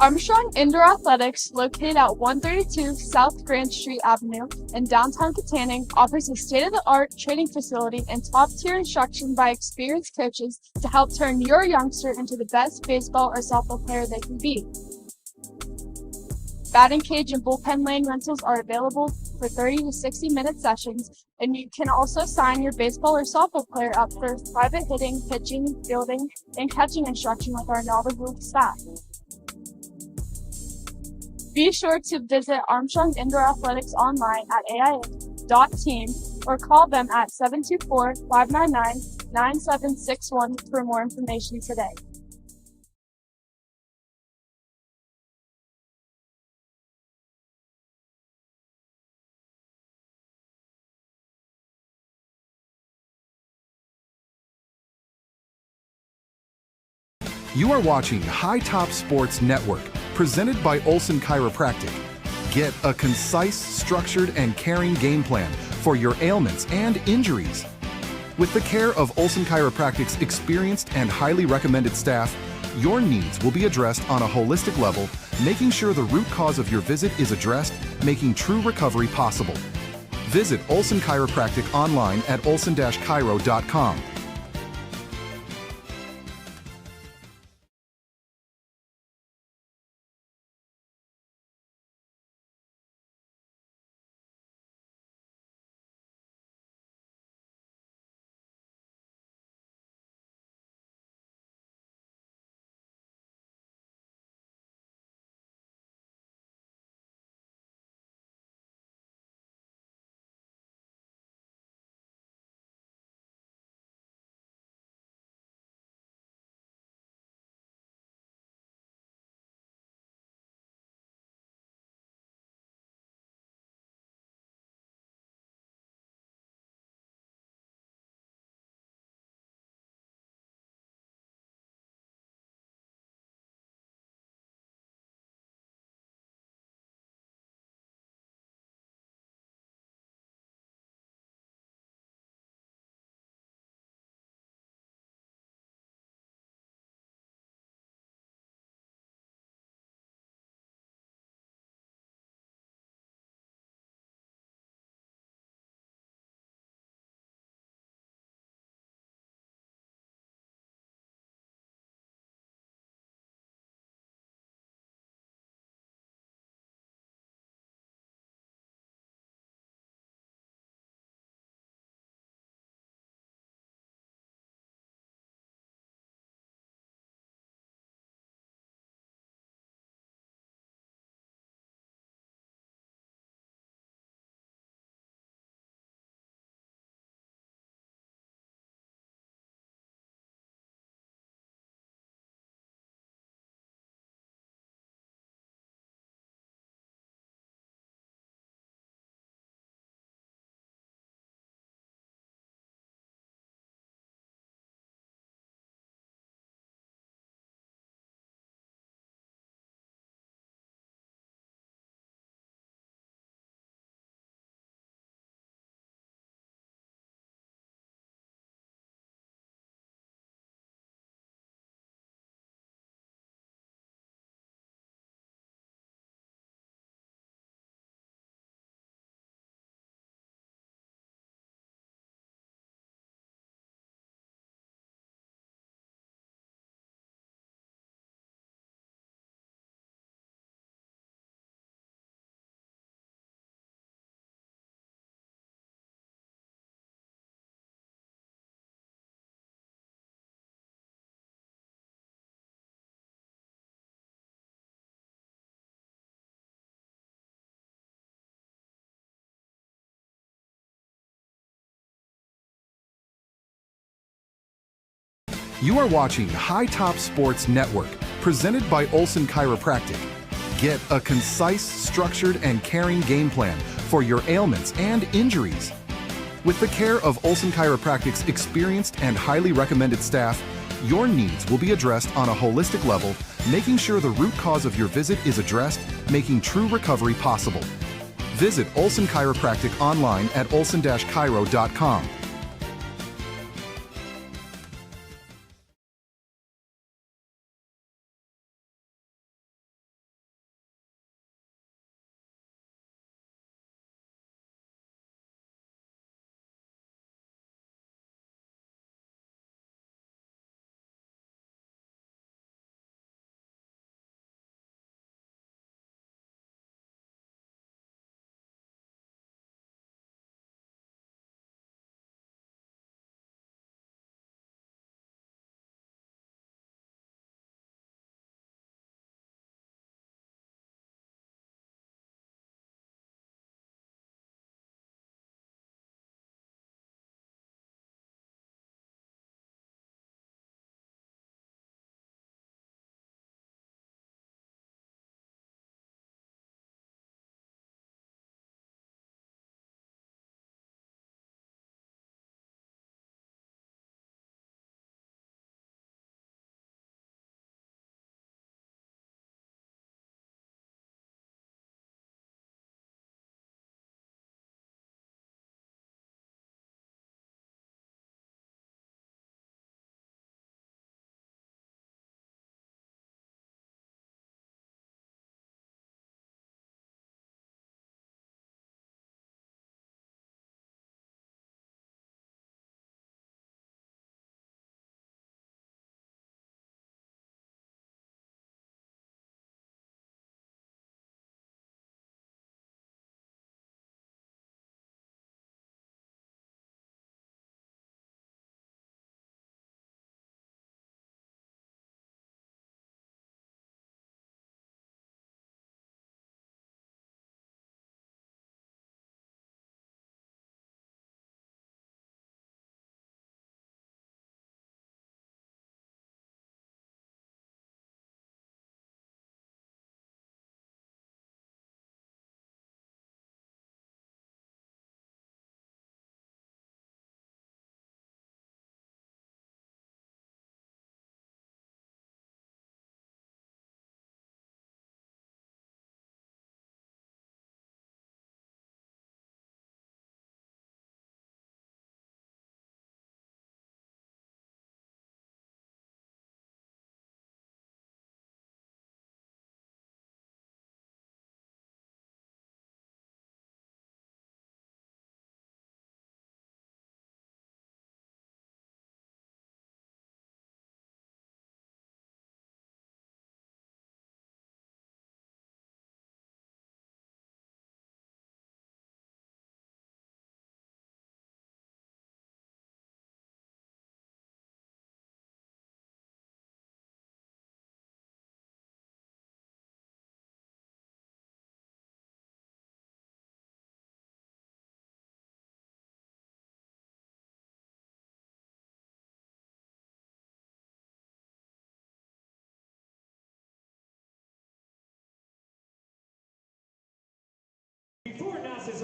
Armstrong Indoor Athletics, located at 132 South Grand Street Avenue in downtown Katanning, offers a state-of-the-art training facility and top-tier instruction by experienced coaches to help turn your youngster into the best baseball or softball player they can be. Batting cage and bullpen lane rentals are available for 30 to 60-minute sessions, and you can also sign your baseball or softball player up for private hitting, pitching, fielding, and catching instruction with our knowledgeable staff. Be sure to visit Armstrong Indoor Athletics online at aia.team or call them at 724-599-9761 for more information today. You are watching High Top Sports Network, presented by Olson Chiropractic. Get a concise, structured, and caring game plan for your ailments and injuries. With the care of Olson Chiropractic's experienced and highly recommended staff, your needs will be addressed on a holistic level, making sure the root cause of your visit is addressed, making true recovery possible. Visit Olson Chiropractic online at olson-chiro.com. You are watching High Top Sports Network, presented by Olson Chiropractic. Get a concise, structured, and caring game plan for your ailments and injuries. With the care of Olson Chiropractic's experienced and highly recommended staff, your needs will be addressed on a holistic level, making sure the root cause of your visit is addressed, making true recovery possible. Visit Olson Chiropractic online at olson-chiro.com.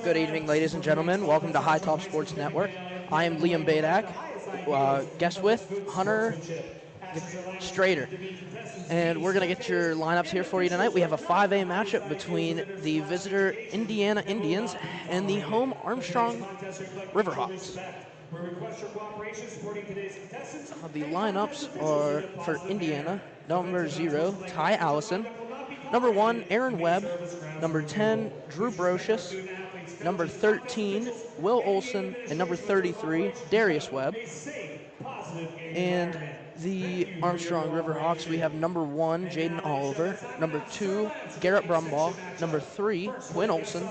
Good evening, ladies and gentlemen. Welcome to High Top Sports Network. I am Liam Badak, guest with Hunter Strader. And we're going to get your lineups here for you tonight. We have a 5A matchup between the visitor Indiana Indians and the home Armstrong Riverhawks. The lineups are for Indiana, number 0, Ty Allison, number 1, Aaron Webb, number 10, Drew Brocious, number 13, Will Olson, and number 33, Darius Webb. And the Armstrong Riverhawks, we have number 1, Jaden Oliver, number 2, Garrett Brumbaugh, number 3, Quinn Olson,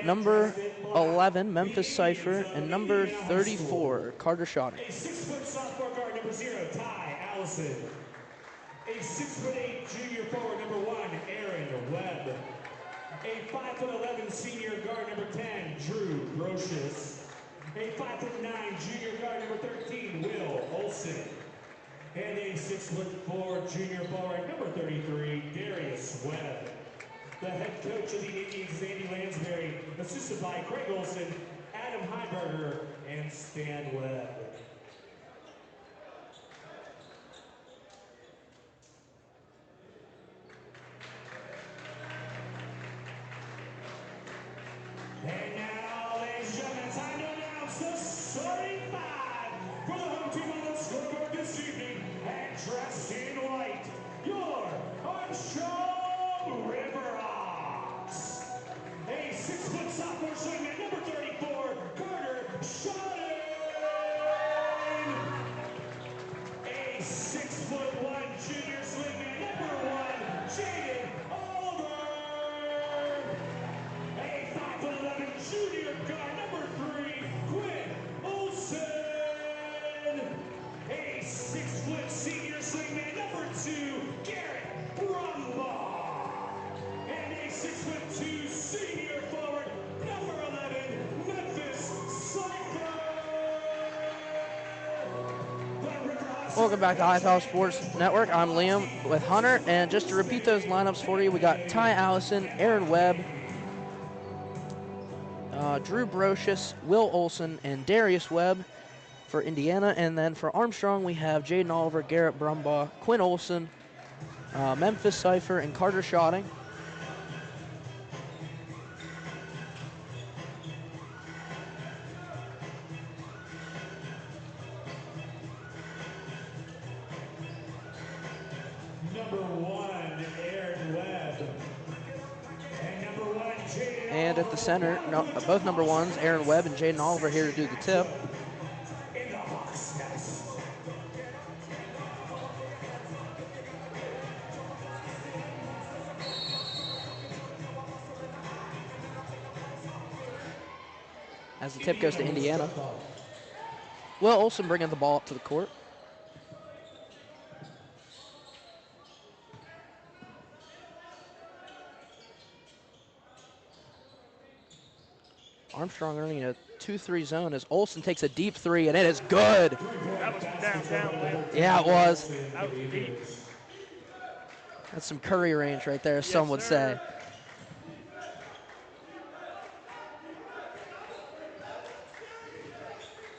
number 11, Memphis Cipher, and number 34, Carter Schotting. A 6-foot sophomore guard, number 0, Ty Allison. A 6'8" junior forward, number 1, Aaron Webb. A 5'11" senior guard, number 10, Drew Brocious. A 5'9" junior guard, number 13, Will Olson. And a 6'4" junior forward, number 33, Darius Webb. The head coach of the Indians is Andy Lansbury, assisted by Craig Olson, Adam Heiberger, and Stan Webb. And now, ladies and gentlemen, time to announce the starting five for the home team on the scoreboard this evening. And dressed in white, your Armstrong Riverhawks. A 6-foot sophomore swingman, number 34, Carter Schotting. A 6'1" junior swingman, number 1, Jaden Oliver. A 5'11" junior guard, number 3, Quinn Olson. A 6-foot senior swingman, number 2, Garrett Brumbaugh. And a 6'2" senior forward, number 11, Memphis Cipher. Welcome back to High Top Sports Network. I'm Liam with Hunter, and just to repeat those lineups for you, we got Ty Allison, Aaron Webb, Drew Brocious, Will Olson, and Darius Webb for Indiana. And then for Armstrong, we have Jaden Oliver, Garrett Brumbaugh, Quinn Olson, Memphis Cipher, and Carter Schotting. Number 1, Aaron Webb. And number 1, Jaden And at the center, both number 1s, Aaron Webb and Jaden Oliver, here to do the tip. in the Hawks nest. As the tip goes to Indiana. Will Olson bringing the ball up to the court. Armstrong earning a 2-3 zone as Olson takes a deep 3, and it is good. That was downtown, Will. Yeah, it was. That was deep. That's some Curry range right there, some would say.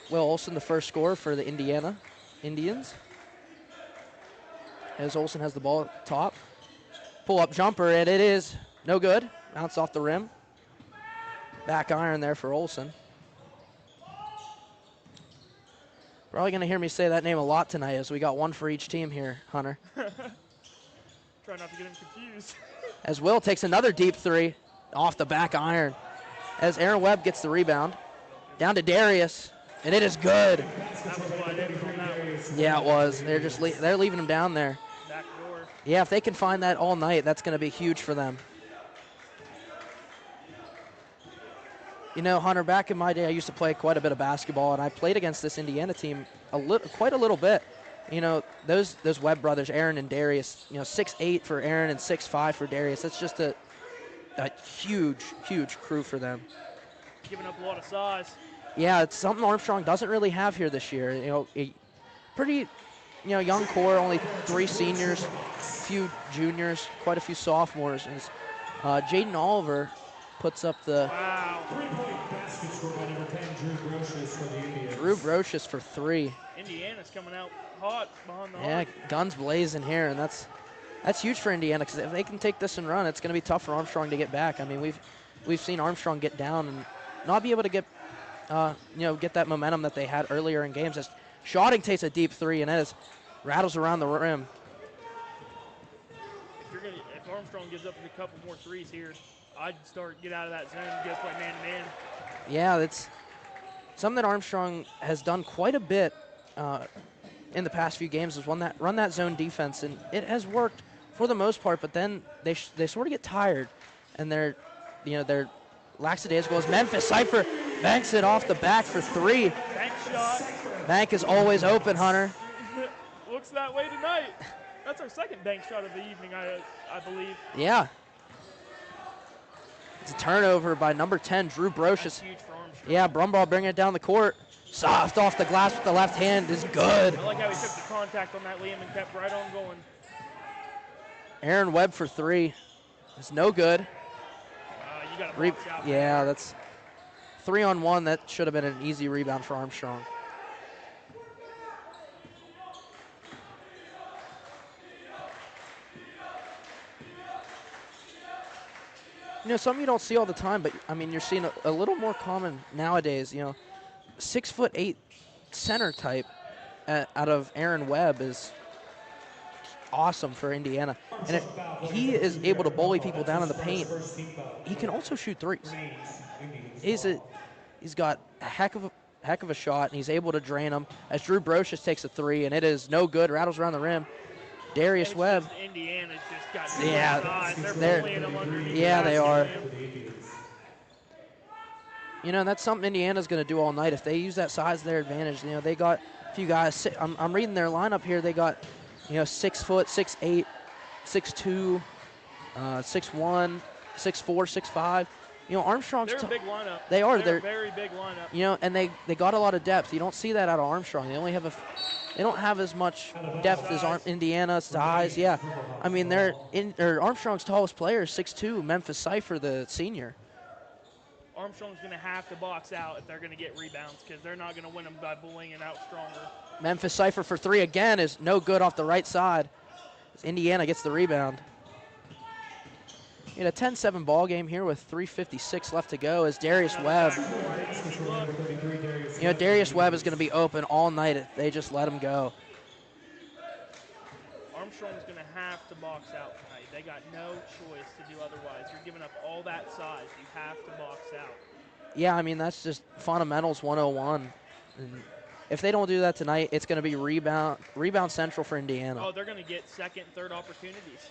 Will Olson, the first scorer for the Indiana Indians. As Olson has the ball at the top. Pull-up jumper, and it is no good. Bounce off the rim. Back iron there for Olson. Probably going to hear me say that name a lot tonight, as we got one for each team here, Hunter. Try not to get him confused. As Will takes another deep 3 off the back iron. As Aaron Webb gets the rebound. Down to Darius, and it is good. That was wide open on that one. Yeah, it was. They're leaving him down there. Back door. Yeah, if they can find that all night, that's going to be huge for them. You know, Hunter, back in my day, I used to play quite a bit of basketball, and I played against this Indiana team quite a little bit. You know, those Webb brothers, Aaron and Darius, 6'8" for Aaron and 6'5" for Darius. That's just a huge, huge crew for them. Giving up a lot of size. Yeah, it's something Armstrong doesn't really have here this year. A pretty, young core, only 3 seniors, a few juniors, quite a few sophomores. And Jaden Oliver puts up the Wow. 3-point basket scored by number 10, Drew Brocious for the Indians. Drew Brocious for 3. Indiana's coming out hot behind the Yeah, arc. guns blazing here, and that's huge for Indiana because if they can take this and run, it's going to be tough for Armstrong to get back. I mean, we've seen Armstrong get down and not be able to get get that momentum that they had earlier in games. As Shotting takes a deep 3 and it rattles around the rim. If Armstrong gives up a couple more threes here, I'd get out of that zone and go play man-to-man. Yeah, that's something that Armstrong has done quite a bit in the past few games is run that zone defense, and it has worked for the most part. But then they sort of get tired, and they're lackadaisical. As Memphis Cypher banks it off the back for 3. Bank shot. Bank is always open, Hunter. Looks that way tonight. That's our second bank shot of the evening, I believe. Yeah. It's a turnover by number 10, Drew Brocious. That's huge for Armstrong. Yeah, Brumbaugh bringing it down the court. Soft off the glass with the left hand is good. I like how he took the contact on that Liam and kept right on going. Aaron Webb for 3. It's no good. You got to box out. Yeah, that's 3-on-1. That should have been an easy rebound for Armstrong. Something you don't see all the time, but I mean, you're seeing a little more common nowadays. 6'8" center type out of Aaron Webb is awesome for Indiana. And if he is able to bully people down in the paint, he can also shoot threes. He's got a heck of a shot, and he's able to drain them. As Drew Brocious takes a 3, and it is no good. Rattles around the rim. Darius Webb. Indiana's just got Yeah, they're pulling them underneath. Yeah, they are. That's something Indiana's going to do all night. If they use that size to their advantage, they got a few guys. I'm reading their lineup here. They got, 6 foot, 6'8", 6'2", 6'1", 6'4", 6'5". Armstrong's. They're a big lineup. They are. They're a very big lineup. And they got a lot of depth. You don't see that out of Armstrong. They only have they don't have as much depth as Indiana size. Yeah, I mean Armstrong's tallest player is 6'2", Memphis Cypher, the senior. Armstrong's going to have to box out if they're going to get rebounds because they're not going to win them by bullying it out stronger. Memphis Cypher for 3 again is no good off the right side. Indiana gets the rebound. A 10-7 ball game here with 3:56 left to go as Darius Webb. Darius Webb is going to be open all night if they just let him go. Armstrong's going to have to box out tonight. They got no choice to do otherwise. You're giving up all that size. You have to box out. Yeah, I mean, that's just fundamentals 101. And if they don't do that tonight, it's going to be rebound central for Indiana. Oh, they're going to get second, third opportunities.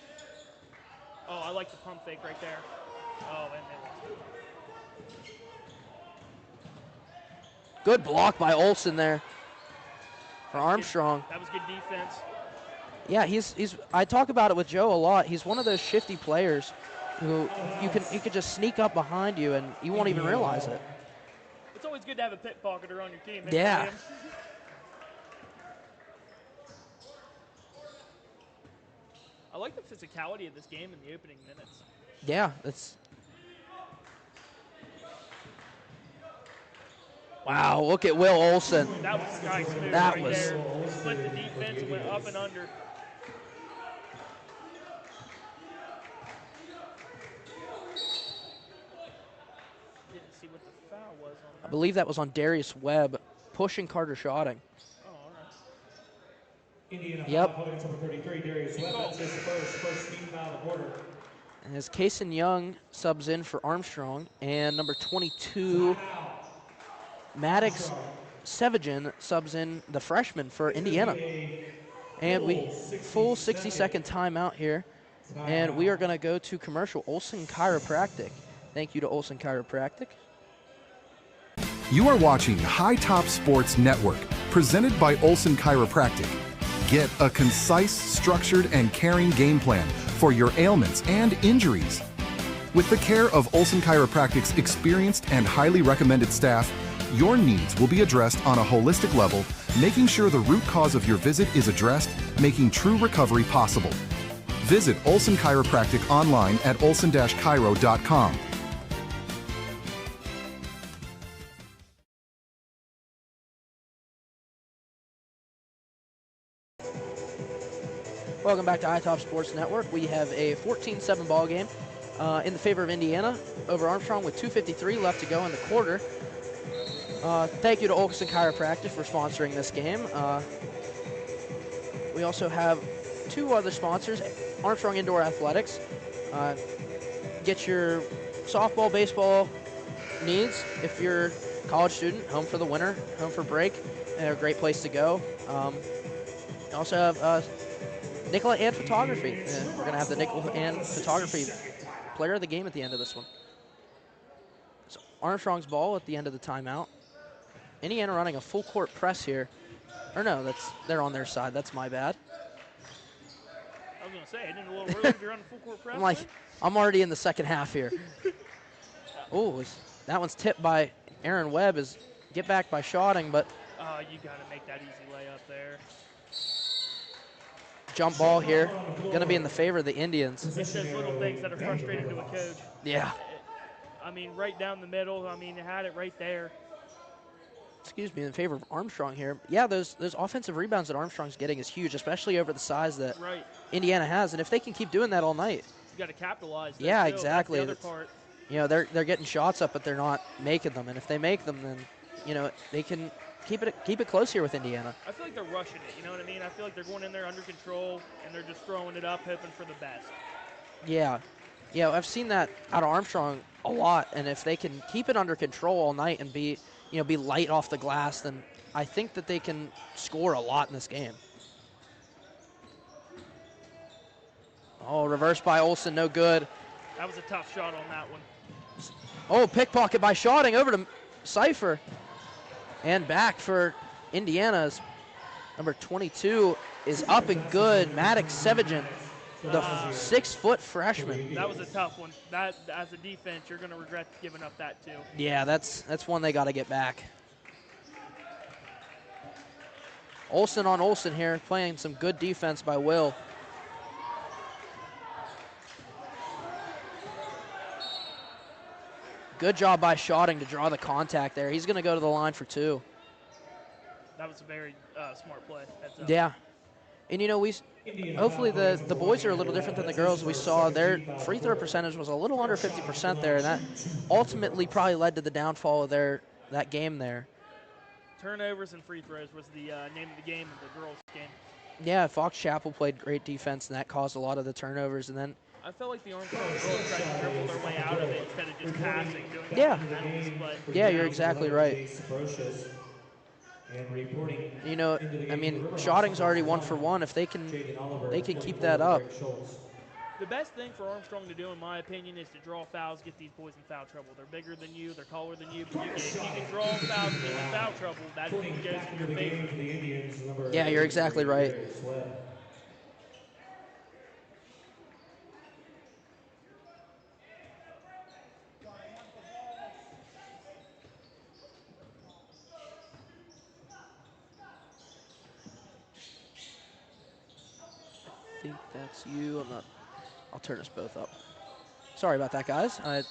Oh, I like the pump fake right there. Oh, and they lost it. Good block by Olsen there for Armstrong. That was good defense. Yeah, he's. I talk about it with Joe a lot. He's one of those shifty players who he could just sneak up behind you and you won't even realize it. It's always good to have a pickpocketer on your team. Yeah. I like the physicality of this game in the opening minutes. Yeah, that's. Wow, look at Will Olsen. That was nice move That right was- there. Split the defense and went up and under. Didn't see what the foul was on I that. believe that was on Darius Webb pushing Carter Shotting. Oh, all right. Indiana Yep. foul points, number 33, Darius Webb. That's his first team foul of the quarter. And as Kaysen Young subs in for Armstrong, and number 22, Maddox Sevagen subs in, the freshman for Indiana. And we full 60-second timeout here. And we are going to go to commercial. Olsen Chiropractic. Thank you to Olsen Chiropractic. You are watching High Top Sports Network, presented by Olsen Chiropractic. Get a concise, structured, and caring game plan for your ailments and injuries. With the care of Olsen Chiropractic's experienced and highly recommended staff, your needs will be addressed on a holistic level, making sure the root cause of your visit is addressed, making true recovery possible. Visit Olsen Chiropractic online at olsen-chiro.com. Welcome back to iTop Sports Network. We have a 14-7 ball game in the favor of Indiana over Armstrong with 2:53 left to go in the quarter. Thank you to Olson Chiropractic for sponsoring this game. We also have two other sponsors, Armstrong Indoor Athletics. Get your softball, baseball needs if you're a college student, home for the winter, home for break. They're a great place to go. We also have Nickel and Photography. We're going to have the Nickel and Photography player of the game at the end of this one. So Armstrong's ball at the end of the timeout. Indiana running a full court press here. Or no, they're on their side. That's my bad. I was going to say, isn't it a little early if you're on a full court press? I'm like, I'm already in the second half here. Oh, that one's tipped by Aaron Webb. Is get back by Schotting, but You got to make that easy layup there. Jump ball here. Going to be in the favor of the Indians. It's those little things that are frustrating to a coach. Yeah. I mean, right down the middle. I mean, it had it right there. Excuse me, in favor of Armstrong here. Yeah, those offensive rebounds that Armstrong's getting is huge, especially over the size that Indiana has. And if they can keep doing that all night. You got to capitalize. Yeah, exactly. That's the other part. You know, they're getting shots up, but they're not making them. And if they make them, then, you know, they can keep it close here with Indiana. I feel like they're rushing it, you know what I mean? I feel like they're going in there under control, and they're just throwing it up, hoping for the best. Yeah. Yeah, I've seen that out of Armstrong a lot, and if they can keep it under control all night and be light off the glass, then I think that they can score a lot in this game. Oh, reversed by Olson, no good. That was a tough shot on that one. Oh, pickpocket by Schotting over to Cipher. And back for Indiana's number 22 is up and good. Maddox Sevagen, the 6-foot freshman. That was a tough one. That, as a defense, you're going to regret giving up that too. Yeah, that's one they got to get back. Olson on Olson here, playing some good defense by Will. Good job by Schotting to draw the contact there. He's going to go to the line for two. That was a very smart play. Yeah. And, you know, hopefully the boys are a little different than the girls. We saw their free throw percentage was a little under 50% there, and that ultimately probably led to the downfall of that game there. Turnovers and free throws was the name of the game of the girls' game. Yeah, Fox Chapel played great defense, and that caused a lot of the turnovers. And then I felt like the Armstrong girls tried to dribble their way out of it instead of just passing, doing fundamentals. But yeah, you're exactly right. You know, I mean, Schotting's already 1 for 1. If they can keep that up. The best thing for Armstrong to do, in my opinion, is to draw fouls, get these boys in foul trouble. They're bigger than you, they're taller than you, but if you can draw fouls and get in foul trouble, that goes in your favor. Yeah, you're exactly right. I think that's you. I'll turn us both up. Sorry about that, guys. I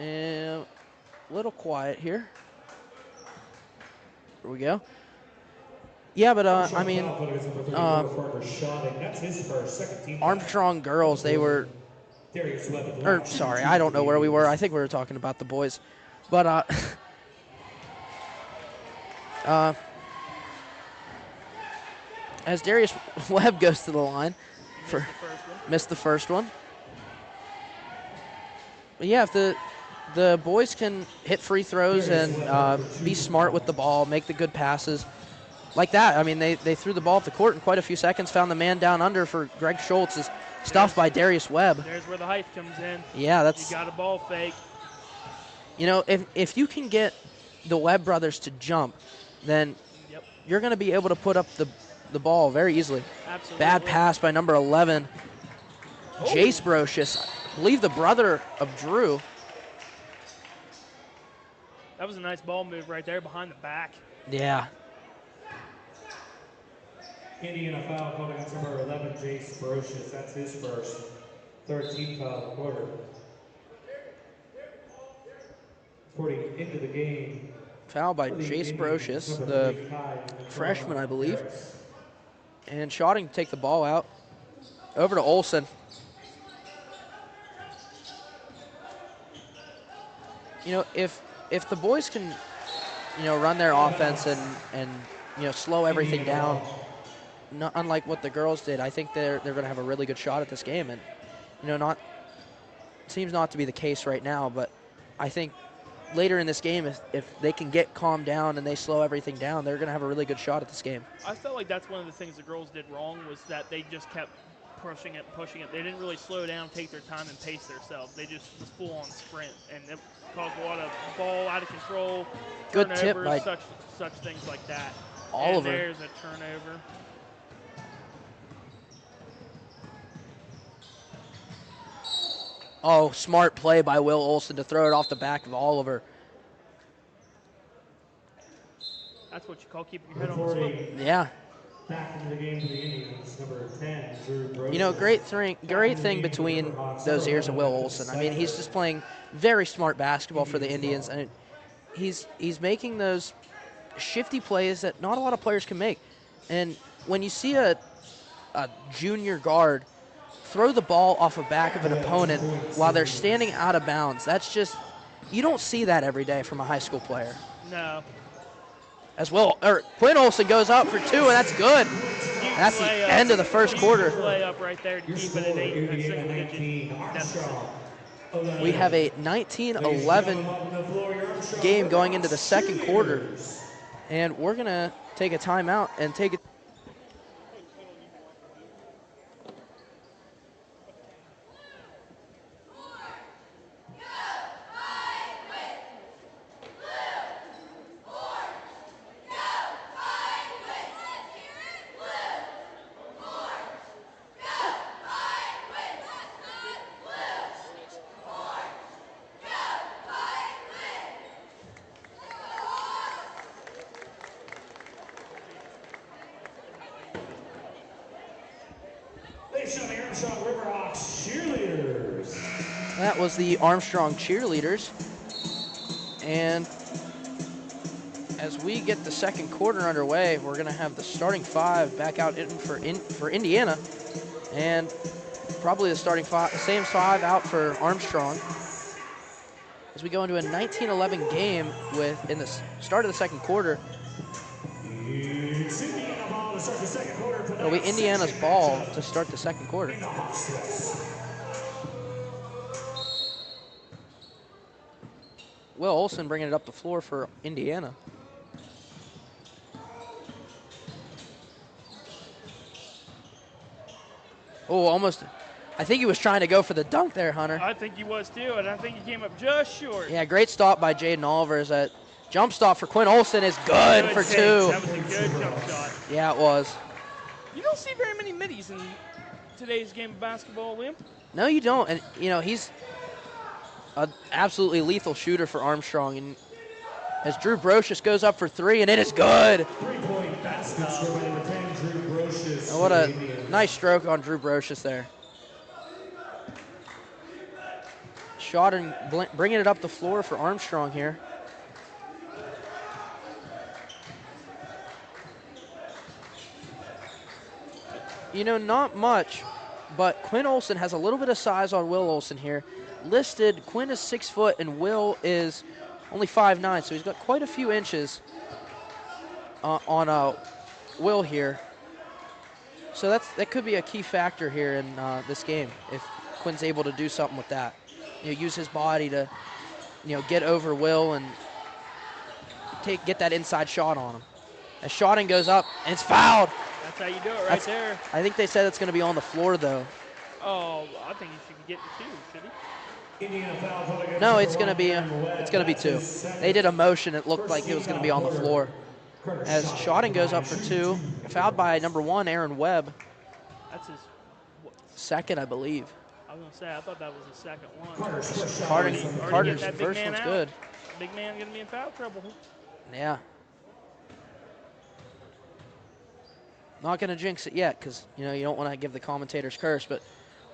am a little quiet here. Here we go. Yeah, but I mean, Armstrong girls, they were, or sorry, I don't know where we were. I think we were talking about the boys, but as Darius Webb goes to the line for missed the first one. But yeah, if the boys can hit free throws and be smart with the ball, make the good passes like that. I mean, they threw the ball at the court in quite a few seconds, found the man down under for Greg Schultz, is stuffed by Darius Webb. There's where the height comes in. Yeah, that's. You got a ball fake. You know, if you can get the Webb brothers to jump, then you're going to be able to put up the ball very easily. Absolutely. Bad pass by number 11, Jace Brocious, I believe the brother of Drew. That was a nice ball move right there behind the back. Yeah. Indiana foul coming against number 11, Jace Brocious. That's his first. 13 foul of the quarter. According into the game. Foul by Jace Brocious, the freshman, I believe. And Schotting to take the ball out. over to Olsen. You know, if the boys can, you know, run their offense and you know, slow everything down, not unlike what the girls did, I think they're going to have a really good shot at this game. And you know, seems not to be the case right now, but I think later in this game, if they can get calmed down and they slow everything down, they're going to have a really good shot at this game. I felt like that's one of the things the girls did wrong, was that they just kept pushing it. They didn't really slow down, take their time, and pace themselves. They just was full on sprint, and it caused a lot of ball out of control, Good tip turnovers, by such things like that. Oliver. And there's a turnover. Oh, smart play by Will Olsen to throw it off the back of Oliver. That's what you call keeping your head on the swivel. Yeah. Back into the game for the Indians, number 10, Drew Brocious. You know, great thing between those ears of Will Olsen. I mean, he's just playing very smart basketball for the Indians, and he's making those shifty plays that not a lot of players can make. And when you see a junior guard throw the ball off the back of an opponent while they're standing out of bounds, that's just, you don't see that every day from a high school player. No. As well, Quinn Olsen goes up for 2, and that's good. That's the end of the first quarter. Play up right there to keep it at 8, a single digit deficit. We have a 19-11 game going into the second quarter, and we're going to take a timeout and take it. That was the Armstrong cheerleaders. And as we get the second quarter underway, we're going to have the starting 5 back out for Indiana, and probably the starting 5, the same 5 out for Armstrong. As we go into a 19-11 game in the start of the second quarter, it'll be Indiana's ball to start the second quarter. Will Olsen bringing it up the floor for Indiana. Oh, almost. I think he was trying to go for the dunk there, Hunter. I think he was too, and I think he came up just short. Yeah, great stop by Jaden Oliver. That jump stop for Quinn Olsen is good for 2. That was a good jump shot. Yeah, it was. You don't see very many middies in today's game of basketball, Liam. No, you don't. And, you know, he's an absolutely lethal shooter for Armstrong. And as Drew Brocious goes up for 3, and it is good. 3-point basket scored by number 10, Drew Brocious. Oh, what a nice stroke on Drew Brocious there. Shot and bringing it up the floor for Armstrong here. You know, not much, but Quinn Olsen has a little bit of size on Will Olsen here. Listed, Quinn is 6 foot and Will is only 5'9", so he's got quite a few inches on Will here. So that could be a key factor here in this game if Quinn's able to do something with that. You know, use his body to, you know, get over Will and get that inside shot on him. As shotting goes up, and it's fouled. That's how you do it there. I think they said it's going to be on the floor, though. Oh, I think he should get the 2, should he? No, it's going to be 2. They did a motion. It looked like it was going to be on the floor. As shotting goes up for 2, fouled by number 1, Aaron Webb. That's his second, I believe. I was going to say, I thought that was his second one. Carter's first one's good. Big man going to be in foul trouble. Yeah. Not going to jinx it yet because, you know, you don't want to give the commentators curse. But,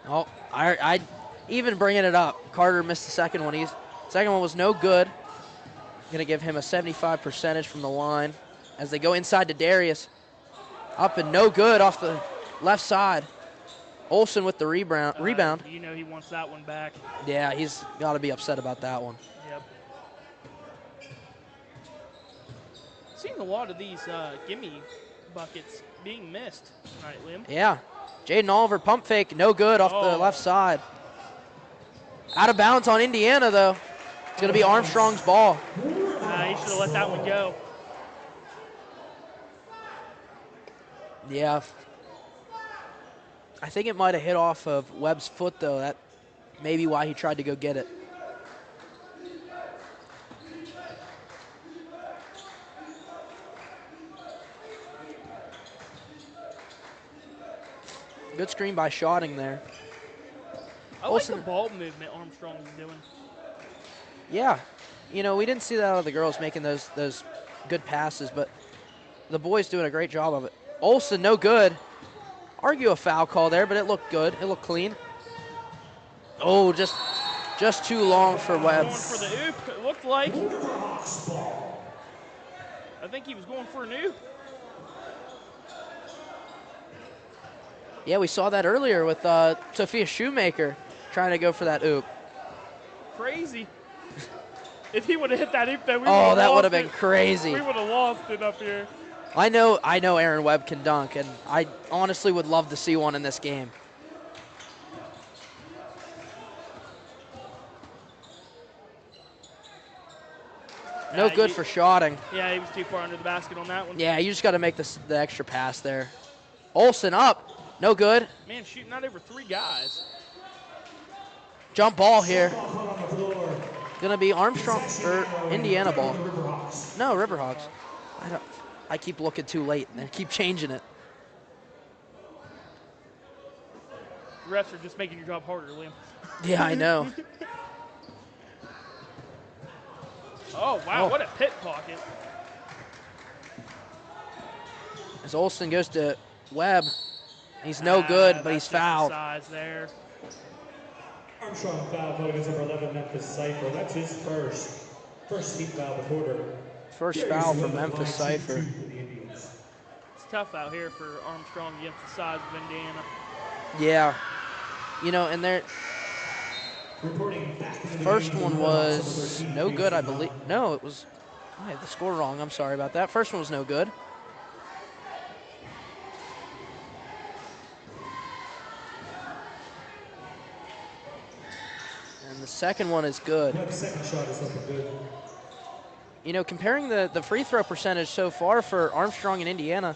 oh, I even bringing it up. Carter missed the second one. Second one was no good. Going to give him a 75% from the line as they go inside to Darius. Up and no good off the left side. Olsen with the rebound. You know he wants that one back. Yeah, he's got to be upset about that one. Yep. Seeing a lot of these gimme buckets being missed tonight, Liam. Yeah. Jaden Oliver pump fake, no good off the left side. Out of bounds on Indiana, though. It's going to be Armstrong's ball. He should have let that one go. Yeah. I think it might have hit off of Webb's foot, though. That may be why he tried to go get it. Good screen by Schotting there. I like the ball movement Armstrong is doing. Yeah. You know, we didn't see that out of the girls making those good passes, but the boys doing a great job of it. Olsen, no good. Argue a foul call there, but it looked good. It looked clean. Oh, just too long for Webb. Going for the oop, it looked like. I think he was going for an oop. Yeah, we saw that earlier with Sophia Shoemaker trying to go for that oop. Crazy. If he would have hit that oop, though, that would have been crazy. We would have lost it up here. I know Aaron Webb can dunk, and I honestly would love to see one in this game. No good for Schotting. Yeah, he was too far under the basket on that one. Yeah, you just got to make the extra pass there. Olsen up. No good. Man, shooting out over 3 guys. Jump ball here. Gonna be Armstrong or Indiana ball. No, Riverhawks. I keep looking too late and they keep changing it. The refs are just making your job harder, Liam. Yeah, I know. Oh, wow, what a pit pocket. As Olsen goes to Webb, he's no good, but he's fouled. Size there. Armstrong foul called against number 11, Memphis Cypher. That's his first team foul of the quarter. First foul for Memphis Cypher. It's tough out here for Armstrong against the size of Indiana. Yeah. You know, and their first one was no good, I believe. No, it was, I had the score wrong. I'm sorry about that. First one was no good. And the second one is good. The second shot is looking good. You know, comparing the free throw percentage so far for Armstrong and Indiana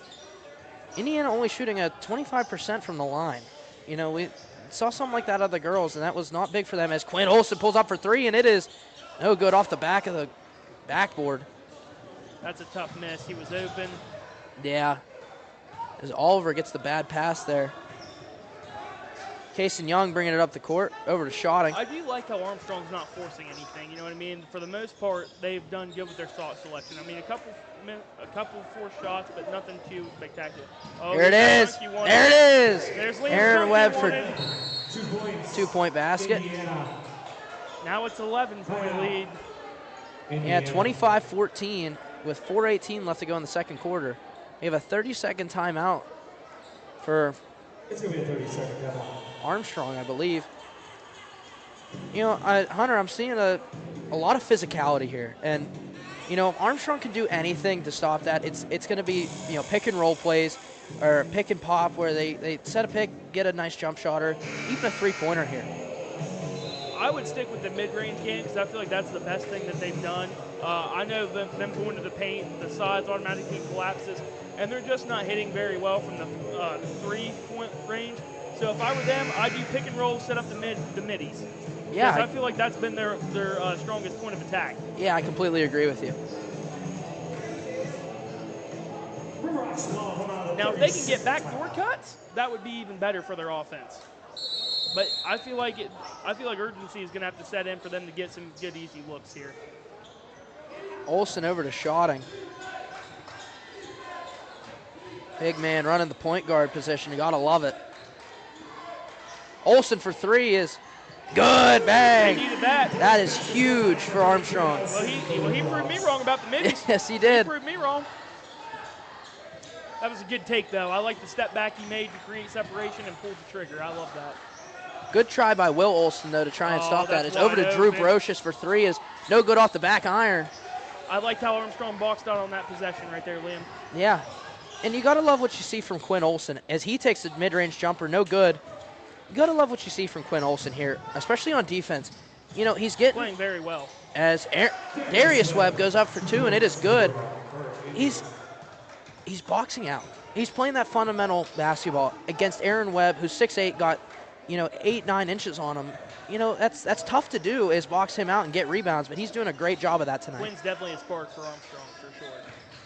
only shooting at 25% from the line. You know, we saw something like that out of the girls, and that was not big for them as Quinn Olsen pulls up for 3, and it is no good off the back of the backboard. That's a tough miss. He was open. Yeah. As Oliver gets the bad pass there. Kaysen Young bringing it up the court, over to Schotting. I do like how Armstrong's not forcing anything, you know what I mean? For the most part, they've done good with their shot selection. I mean, a couple forced shots, but nothing too spectacular. Oh, there it is. There it is. There's Aaron Webb for 2-point basket. Now it's 11-point lead. Yeah, 25-14 with 4:18 left to go in the second quarter. We have a 30-second timeout for It's going to be a 30-second timeout. Armstrong, I believe. You know, Hunter, I'm seeing a lot of physicality here. And, you know, if Armstrong can do anything to stop that, it's going to be, you know, pick and roll plays or pick and pop where they set a pick, get a nice jump shot, or even a three-pointer here. I would stick with the mid-range game because I feel like that's the best thing that they've done. I know them going to the paint, the sides automatically collapses, and they're just not hitting very well from the 3-point range. So if I were them, I'd do pick and roll, set up the middies. Yeah, I feel like that's been their strongest point of attack. Yeah, I completely agree with you. Now, if they can get backdoor cuts, that would be even better for their offense. But I feel like urgency is going to have to set in for them to get some good, easy looks here. Olsen over to Schotting. Big man running the point guard position. You got to love it. Olsen for 3 is good. Bang. They needed that. That is huge for Armstrong. Well, he proved me wrong about the middies. Yes, he did. He proved me wrong. That was a good take, though. I like the step back he made to create separation and pulled the trigger. I love that. Good try by Will Olson, though, to try and stop that. that's It's over to wide Drew open. Brocious for three. Is no good off the back iron. I liked how Armstrong boxed out on that possession right there, Liam. Yeah. And you got to love what you see from Quinn Olson. As he takes a mid-range jumper, no good. You got to love what you see from Quinn Olson here, especially on defense. You know, he's getting, Playing very well. as Darius Webb goes up for two, and it is good. He's boxing out. He's playing that fundamental basketball against Aaron Webb, who's 6'8", got, 8-9 inches on him. That's tough to do, is box him out and get rebounds, but he's doing a great job of that tonight. Quinn's definitely a spark for Armstrong, for sure.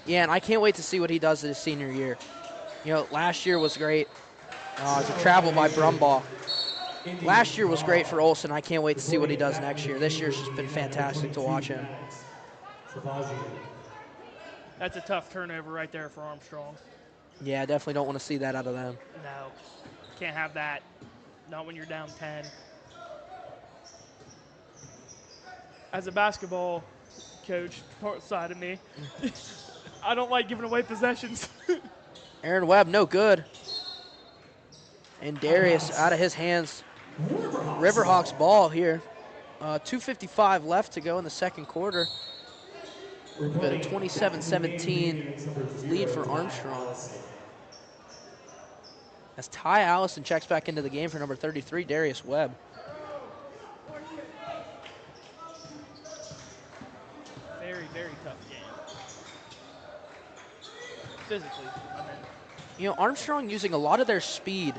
Yeah, and I can't wait to see what he does in his senior year. Last year was great. It was a travel by Brumbaugh. Last year was great for Olson. I can't wait to see what he does next year. This year's just been fantastic to watch him. That's a tough turnover right there for Armstrong. Yeah, I definitely don't want to see that out of them. No, can't have that. Not when you're down 10. As a basketball coach, part side of me, I don't like giving away possessions. Aaron Webb, no good. And Darius out of his hands. Riverhawks ball here. 2:55 left to go in the second quarter. We've got a 27-17 lead for Armstrong. As Ty Allison checks back into the game for number 33, Darius Webb. Very, very tough game. Physically, I mean. Armstrong using a lot of their speed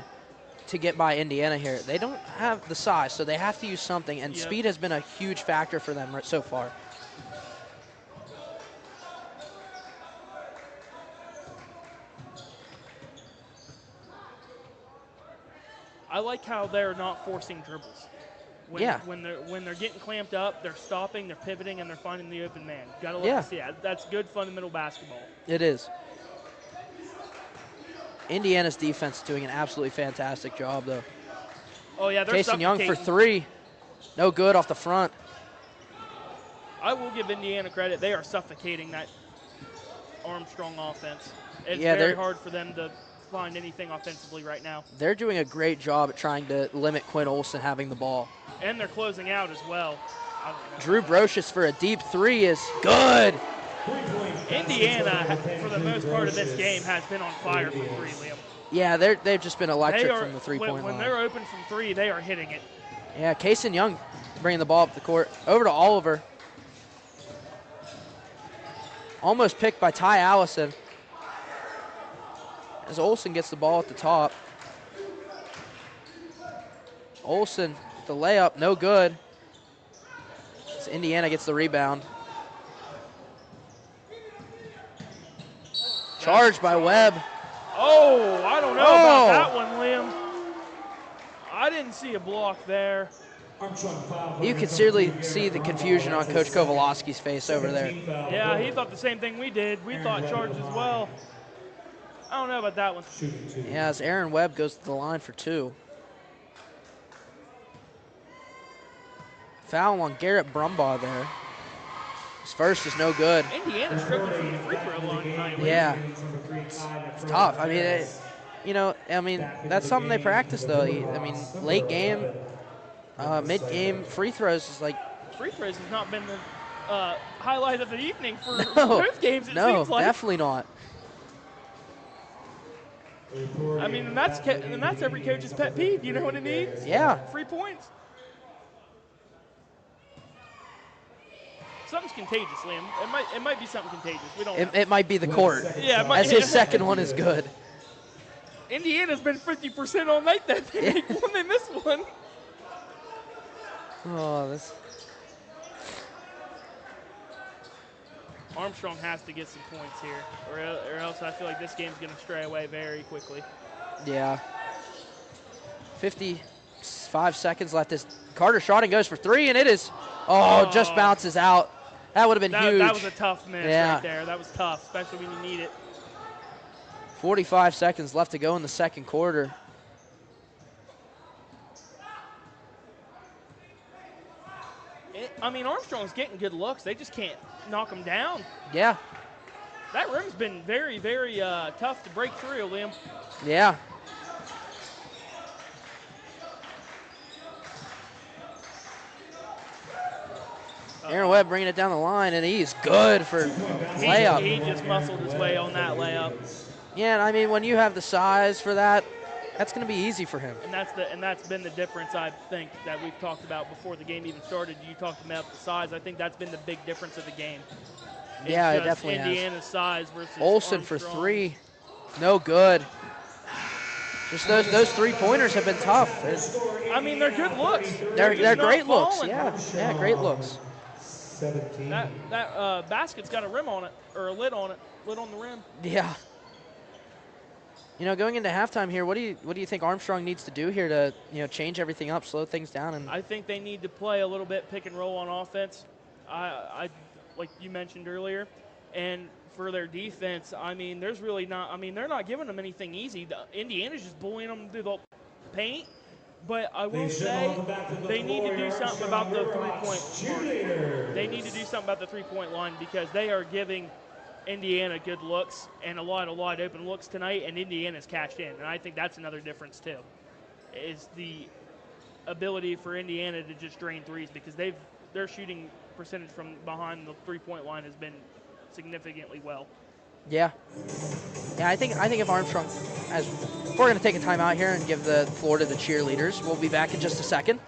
to get by Indiana here. They don't have the size, so they have to use something, and speed has been a huge factor for them so far. I like how they're not forcing dribbles. When they're getting clamped up, they're stopping, they're pivoting, and they're finding the open man. Gotta love to see that. That's good fundamental basketball. It is. Indiana's defense is doing an absolutely fantastic job, though. Oh, yeah, they're Jason Young for suffocating. three. No good off the front. I will give Indiana credit. They are suffocating that Armstrong offense. It's Yeah, very they're- hard for them to find anything offensively right now. They're doing a great job at trying to limit Quinn Olson having the ball. And they're closing out as well. I don't know. Drew Brocious for a deep three is good. Indiana, for the most part of this game, has been on fire from three, Liam. Yeah, they've just been electric They are, from the three-point when line. they're open from three, they are hitting it. Yeah, Kason Young bringing the ball up the court. Over to Oliver. Almost picked by Ty Allison. As Olson gets the ball at the top. Olson, the layup, no good. As Indiana gets the rebound. Charged by Webb. Oh, I don't know about that one, Liam. I didn't see a block there. You could certainly see the confusion on Coach Kowalski's face over there. Yeah, he thought the same thing we did. We thought charged as well. I don't know about that one. Yeah, as Aaron Webb goes to the line for two. Foul on Garrett Brumbaugh there. His first is no good. Indiana's struggling from the free throw line tonight. Liam. Yeah, it's tough. I mean, that's something they practice though. I mean, late game, mid-game free throws is like. Free throws has not been the highlight of the evening for No, both games, it no, seems like. definitely not. I mean, and that's every coach's pet peeve. You know what it means? Yeah. 3 points. Something's contagious, Liam. It might be something contagious. We don't know. It might be the court. Yeah, it might, As his second one is good. Indiana's been 50% all night that they make one, they miss one. Oh, this. Armstrong has to get some points here, or else I feel like this game's going to stray away very quickly. Yeah. 55 seconds left. This Carter shot and goes for three, and it is. Oh, just bounces out. That would have been huge. That was a tough miss Yeah. right there. That was tough, especially when you need it. 45 seconds left to go in the second quarter. I mean, Armstrong's getting good looks. They just can't knock him down. Yeah. That rim's been very, very tough to break through, Liam. Yeah. Aaron Webb bringing it down the line, and he's good for layup. He just muscled his way on that layup. Yeah, and I mean, when you have the size for that, that's going to be easy for him. And that's been the difference, I think, that we've talked about before the game even started. You talked about the size. I think that's been the big difference of the game. Yeah, It's it definitely Indiana's has. size versus Olsen for Armstrong. 3, no good. Just those 3-pointers have been tough. I mean, they're good looks. They're not great looks. falling. Yeah, great looks. 17. That basket's got a rim on it, or a lid on it, lid on the rim. Yeah. You know, going into halftime here, what do you think Armstrong needs to do here to change everything up, slow things down? And I think they need to play a little bit pick and roll on offense. I like you mentioned earlier, and for their defense, I mean, there's really not. I mean, they're not giving them anything easy. Indiana's just bullying them through the paint. But I will say they need to do something about the three-point. They need to do something about the three-point line because they are giving Indiana good looks and a lot of wide open looks tonight, and Indiana's cashed in. And I think that's another difference too, is the ability for Indiana to just drain threes because their shooting percentage from behind the three-point line has been significantly well. Yeah, I think if Armstrong, we're going to take a timeout here and give the floor to the cheerleaders. We'll be back in just a second.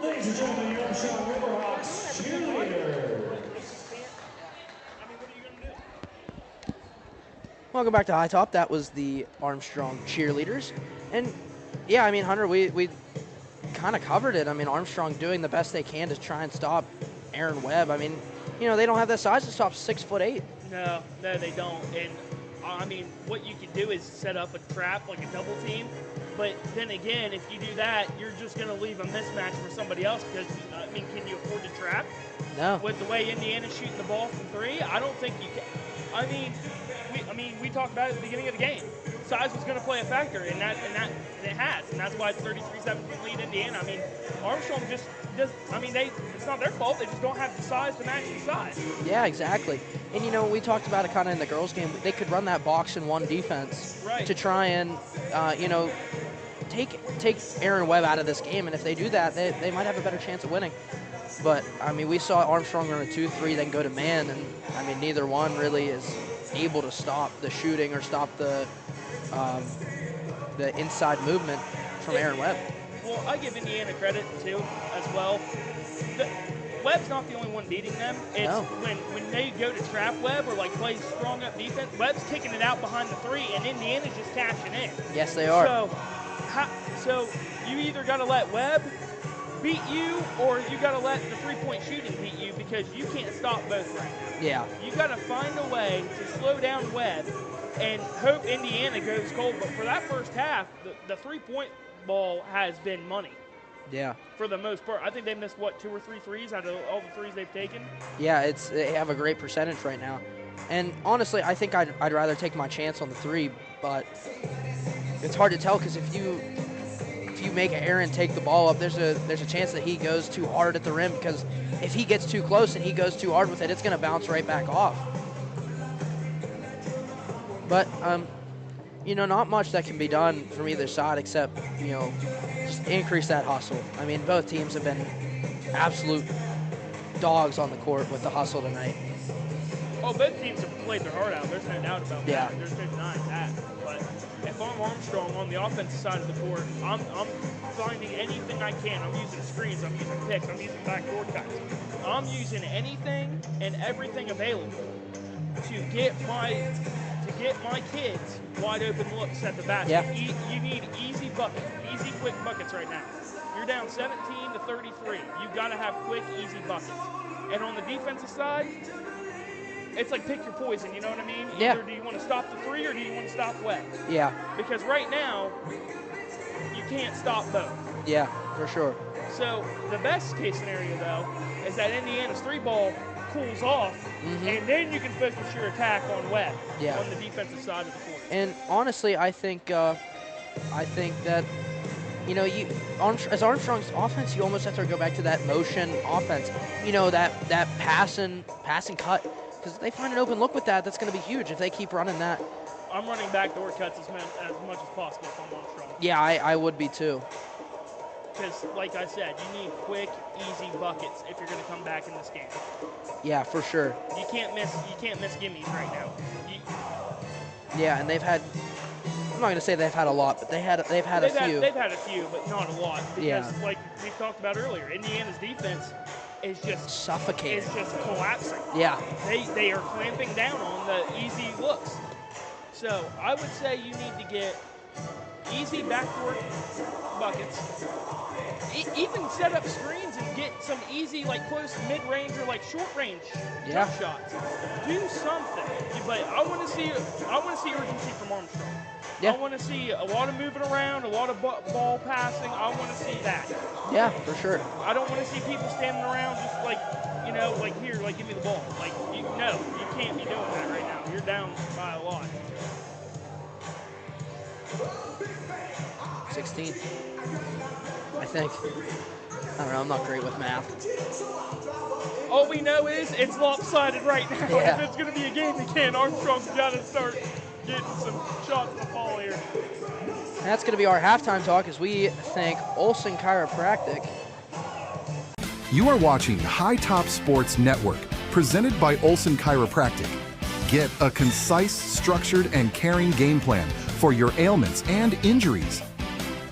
Ladies and gentlemen, your Armstrong Riverhawks cheerleader. Welcome back to High Top. That was the Armstrong cheerleaders. And, yeah, I mean, Hunter, we kind of covered it. I mean, Armstrong doing the best they can to try and stop Aaron Webb. I mean, they don't have that size to stop 6'8". No, they don't. And, I mean, what you can do is set up a trap, like a double team. But then again, if you do that, you're just going to leave a mismatch for somebody else because, I mean, can you afford to trap? No. With the way Indiana's shooting the ball from three, I don't think you can. I mean, we talked about it at the beginning of the game. Size was going to play a factor, and it has, and that's why it's 33-17 lead Indiana. I mean, Armstrong just does. I mean, it's not their fault. They just don't have the size to match the size. Yeah, exactly. And we talked about it kind of in the girls' game. They could run that box and one defense to try and take Aaron Webb out of this game. And if they do that, they might have a better chance of winning. But I mean, we saw Armstrong run a 2-3, then go to man, and I mean, neither one really is able to stop the shooting or stop the inside movement from Aaron Webb. Well, I give Indiana credit too, as well. Webb's not the only one beating them. It's when they go to trap Webb or like play strong up defense, Webb's kicking it out behind the three, and Indiana's just cashing in. Yes, they are. So you either got to let Webb beat you, or you got to let the three-point shooting beat you because you can't stop both right now. Yeah. You got to find a way to slow down Webb and hope Indiana goes cold. But for that first half, the three-point ball has been money. Yeah. For the most part. I think they missed, 2 or 3 threes out of all the threes they've taken? Yeah, they have a great percentage right now. And honestly, I think I'd rather take my chance on the three, but it's hard to tell because if you make Aaron take the ball up, there's a chance that he goes too hard at the rim because if he gets too close and he goes too hard with it, it's going to bounce right back off. But, not much that can be done from either side except, just increase that hustle. I mean, both teams have been absolute dogs on the court with the hustle tonight. Oh, both teams have played their heart out. There's no doubt about Yeah. that. There's no denying that. But if I'm Armstrong on the offensive side of the court, I'm finding anything I can. I'm using screens. I'm using picks. I'm using backdoor cuts. I'm using anything and everything available to get my kids wide open looks at the basket. Yeah. You need easy buckets, easy quick buckets right now. You're down 17 to 33. You've got to have quick, easy buckets. And on the defensive side, it's like pick your poison, you know what I mean? Yeah. Either do you want to stop the three or do you want to stop Webb? Yeah. Because right now, you can't stop both. Yeah, for sure. So the best case scenario, though, is that Indiana's three ball cools off, and then you can focus your attack on Webb on the defensive side of the court. And honestly, I think that, you know, as Armstrong's offense, you almost have to go back to that motion offense. You know, that pass and cut, because if they find an open look with that, that's going to be huge if they keep running that. I'm running backdoor cuts as much as possible if I'm Armstrong. Yeah, I would be too. Because, like I said, you need quick, easy buckets if you're going to come back in this game. Yeah, for sure. You can't miss gimmies right now. Yeah, and they've had. I'm not going to say they've had a lot, but they've had a few. They've had a few, but not a lot. Because, like we talked about earlier, Indiana's defense is just suffocating. It's just collapsing. Yeah. They are clamping down on the easy looks. So I would say you need to get easy backdoor buckets. Even set up screens and get some easy, like close mid-range or like short-range jump shots. Do something. But I want to see urgency from Armstrong. Yeah. I want to see a lot of moving around, a lot of ball passing. I want to see that. Yeah, for sure. I don't want to see people standing around just like, you know, like here, like give me the ball. Like, no, you can't be doing that right now. You're down by a lot. 16, I think. I don't know, I'm not great with math. All we know is it's lopsided right now. Yeah. If it's going to be a game again, Armstrong's got to start getting some shots to fall here. And that's going to be our halftime talk as we thank Olson Chiropractic. You are watching High Top Sports Network, presented by Olson Chiropractic. Get a concise, structured, and caring game plan for your ailments and injuries.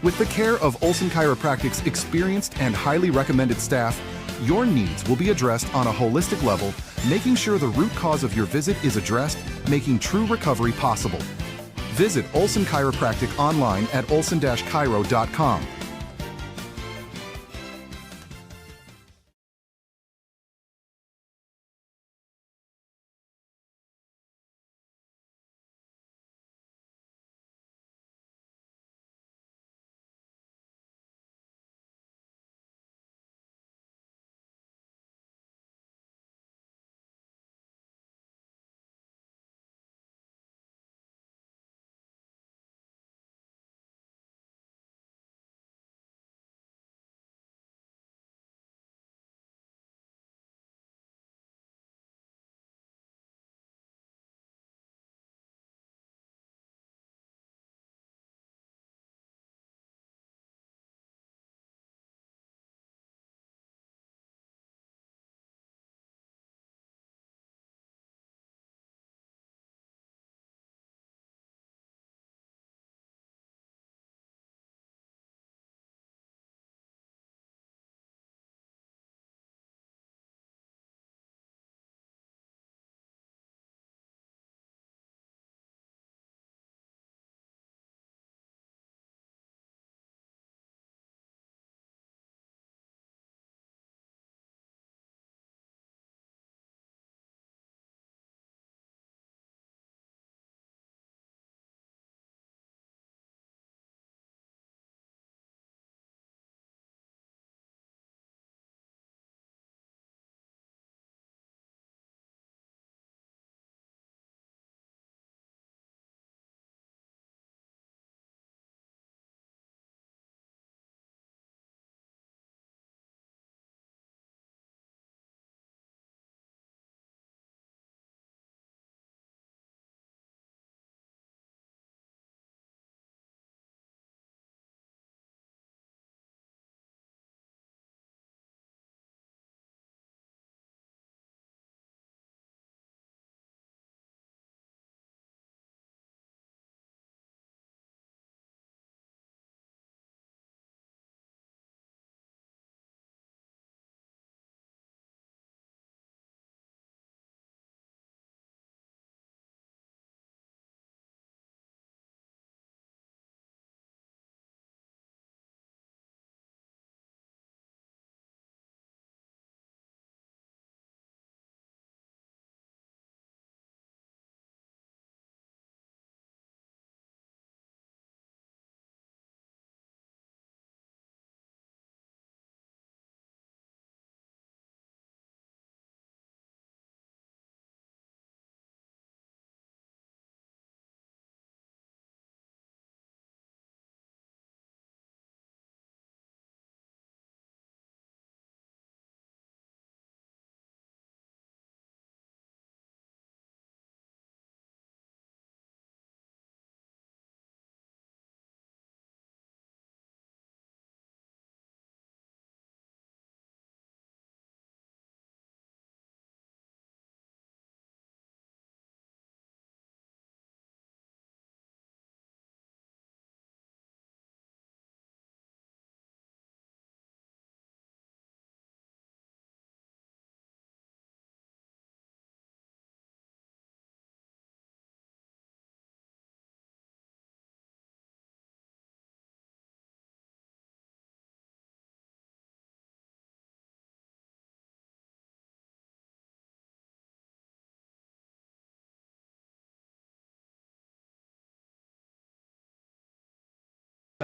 With the care of Olson Chiropractic's experienced and highly recommended staff, your needs will be addressed on a holistic level, making sure the root cause of your visit is addressed, making true recovery possible. Visit Olson Chiropractic online at olson-chiro.com.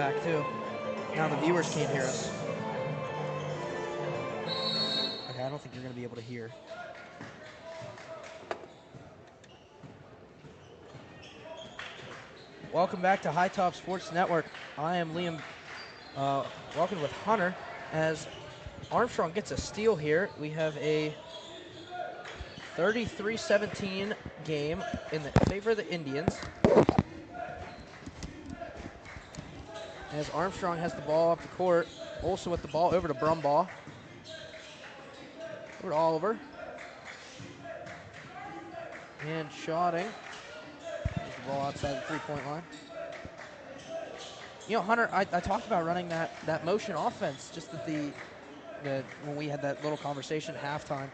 back too. Now the viewers can't hear us. Okay, I don't think you're going to be able to hear. Welcome back to High Top Sports Network. I am Liam, walking with Hunter as Armstrong gets a steal here. We have a 33-17 game in the favor of the Indians. As Armstrong has the ball up the court. Olsen with the ball over to Brumbaugh. Over to Oliver. And shotting. There's the ball outside the three-point line. You know, Hunter, I talked about running that motion offense just at when we had that little conversation at halftime.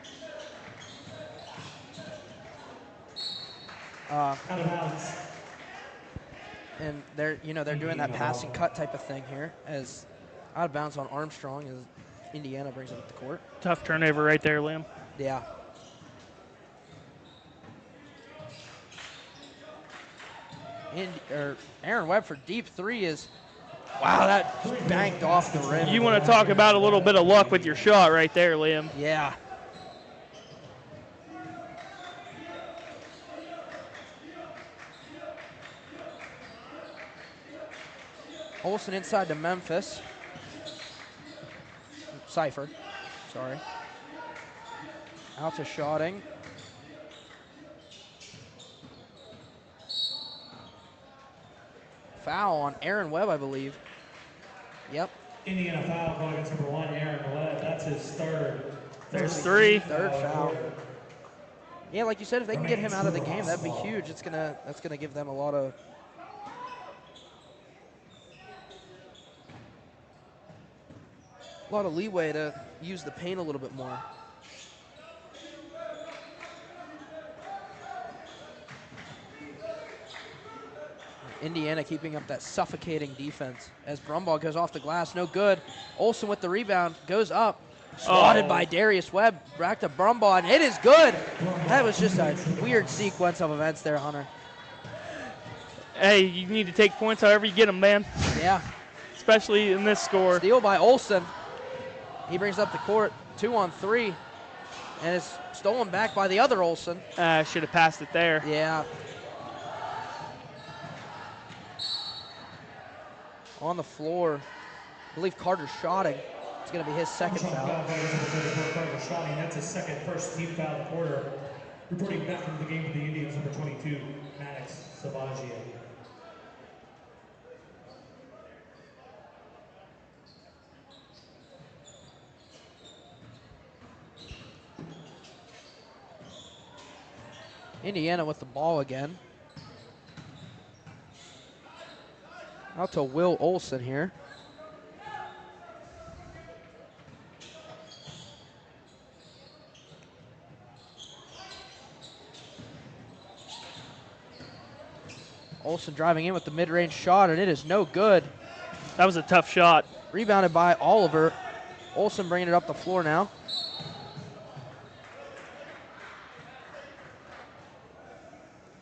Out of bounds. And they're doing that passing cut type of thing here as out of bounds on Armstrong as Indiana brings it up the court. Tough turnover right there, Liam. Yeah. Aaron Webb for deep three is, wow, that banked off the rim. You want to talk about a little bit of luck with your shot right there, Liam. Yeah. Olsen inside to Memphis. Seifert, sorry. Out to shotting. Foul on Aaron Webb, I believe. Yep. Indiana foul call against number 1, Aaron Webb. That's his third. There's three. Third foul. Yeah, like you said, if they can get him out of the game, that'd be huge. That's gonna give them a lot of leeway to use the paint a little bit more. Indiana keeping up that suffocating defense as Brumbaugh goes off the glass, no good. Olsen with the rebound, goes up, swatted by Darius Webb, back to Brumbaugh, and it is good. That was just a weird sequence of events there, Hunter. Hey, you need to take points however you get them, man. Yeah. Especially in this score. Steal by Olsen. He brings up the court, 2-on-3, and is stolen back by the other Olsen. Should have passed it there. Yeah. On the floor, I believe Carter's shotting. It's going to be his second foul. That's his second, first team foul of the quarter. Reporting back into the game for the Indians, number 22, Maddox Savagia. Indiana with the ball again. Out to Will Olsen here. Olsen driving in with the mid-range shot, and it is no good. That was a tough shot. Rebounded by Oliver. Olsen bringing it up the floor now.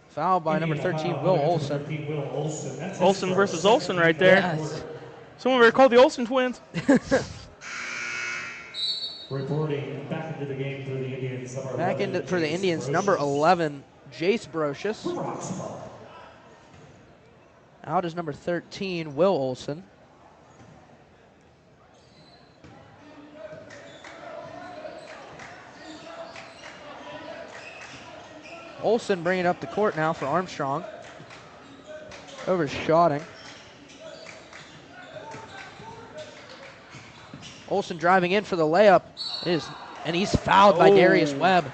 Foul by number 13, Will Olsen. Olsen versus Olsen right there. Yes. Someone better call the Olsen twins. Reporting back into the game for the Indians. For the Indians, number 11, Jace Brocious. Out is number 13, Will Olsen. Olsen bringing up the court now for Armstrong. Over to shotting. Olsen driving in for the layup. And he's fouled by Darius Webb.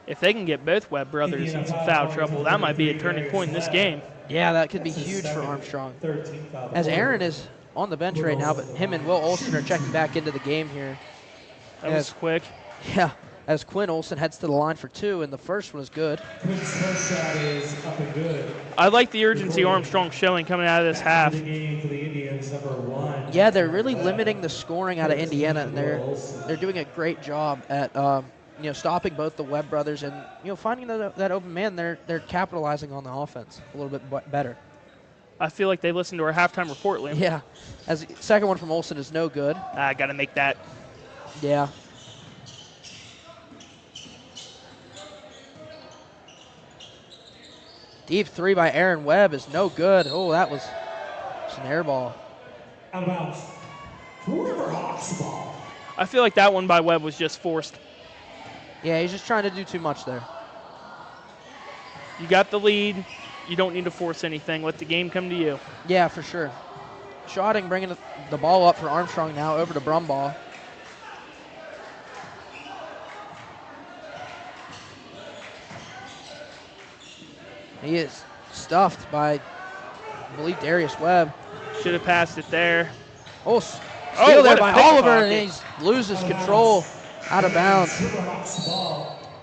If they can get both Webb brothers in some foul trouble, that might be a turning point in this game. Yeah, that could be huge for Armstrong. As Aaron is on the bench right now, but him and Will Olsen are checking back into the game here. That was quick. Yeah, as Quinn Olsen heads to the line for two, and the first one is good. Quinn's first shot is up and good. I like the urgency Armstrong's showing coming out of this half. The game for the Indians, number 1. Yeah, they're really limiting the scoring out of Indiana, and they're doing a great job at stopping both the Webb brothers and finding that open man. They're capitalizing on the offense a little bit better. I feel like they listened to our halftime report, Liam. Yeah. As second one from Olsen is no good. I got to make that. Yeah. Deep three by Aaron Webb is no good. Oh, that was just an air ball. Out of bounds. Riverhawks ball. I feel like that one by Webb was just forced. Yeah, he's just trying to do too much there. You got the lead. You don't need to force anything. Let the game come to you. Yeah, for sure. Schotting bringing the ball up for Armstrong now, over to Brumbaugh. He is stuffed by, I believe, Darius Webb. Should have passed it there. Oh, steal there what a by pickpocket. Oliver, and he loses control out of bounds.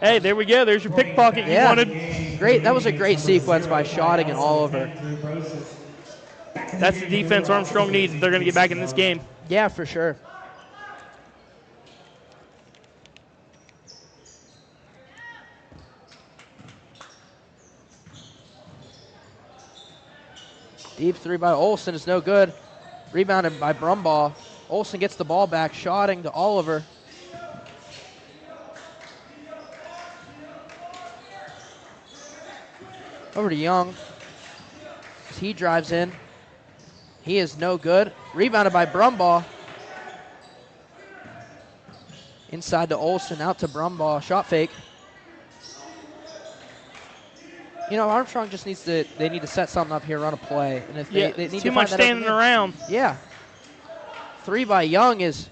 Hey, there we go. There's your pickpocket you wanted. Great. That was a great sequence by Schotting and Oliver. That's the defense Armstrong needs if they're going to get back in this game. Yeah, for sure. Deep three by Olsen is no good. Rebounded by Brumbaugh. Olsen gets the ball back, Schotting to Oliver. Over to Young. He drives in. He is no good. Rebounded by Brumbaugh. Inside to Olsen, out to Brumbaugh. Shot fake. You know, Armstrong just needs to, they need to set something up here, run a play. And if they need too to much find that standing open around. Yeah. Three by Young is,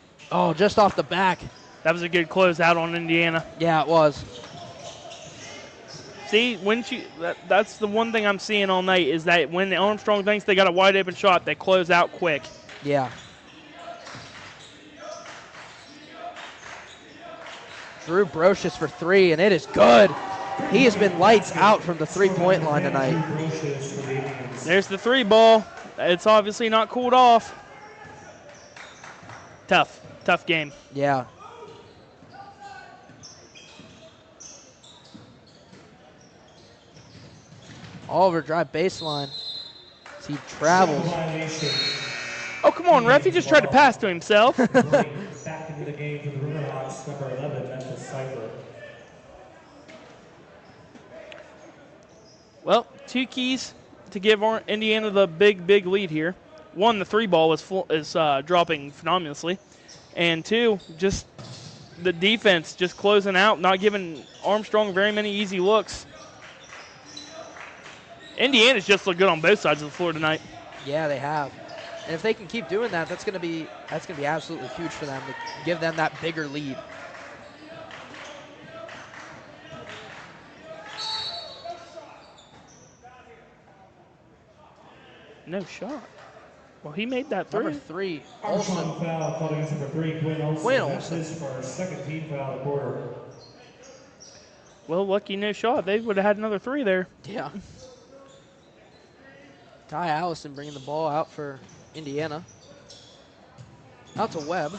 just off the back. That was a good closeout on Indiana. Yeah, it was. See, that's the one thing I'm seeing all night is that when Armstrong thinks they got a wide open shot, they close out quick. Yeah. Drew Brocious for three, and it is good. He has been lights out from the three-point line tonight. There's the three ball. It's obviously not cooled off. Tough game. Yeah. Oliver drive baseline as he travels. Oh, come on, ref. He just tried to pass to himself. Back into the game for the Riverhawks, number 11, Memphis Cypher. Well, two keys to give Indiana the big lead here. One, the three ball is dropping phenomenally. And two, just the defense just closing out, not giving Armstrong very many easy looks. Indiana's just looked good on both sides of the floor tonight. Yeah, they have. And if they can keep doing that, that's going to be absolutely huge for them to give them that bigger lead. No shot. Well, he made that three. Number three, Armstrong Olsen. foul called against number 3, Quinn Olsen. Quinn That's Olsen. his first, second team foul of the quarter. Well, lucky no shot. They would have had another three there. Yeah. Ty Allison bringing the ball out for Indiana. Out to Webb.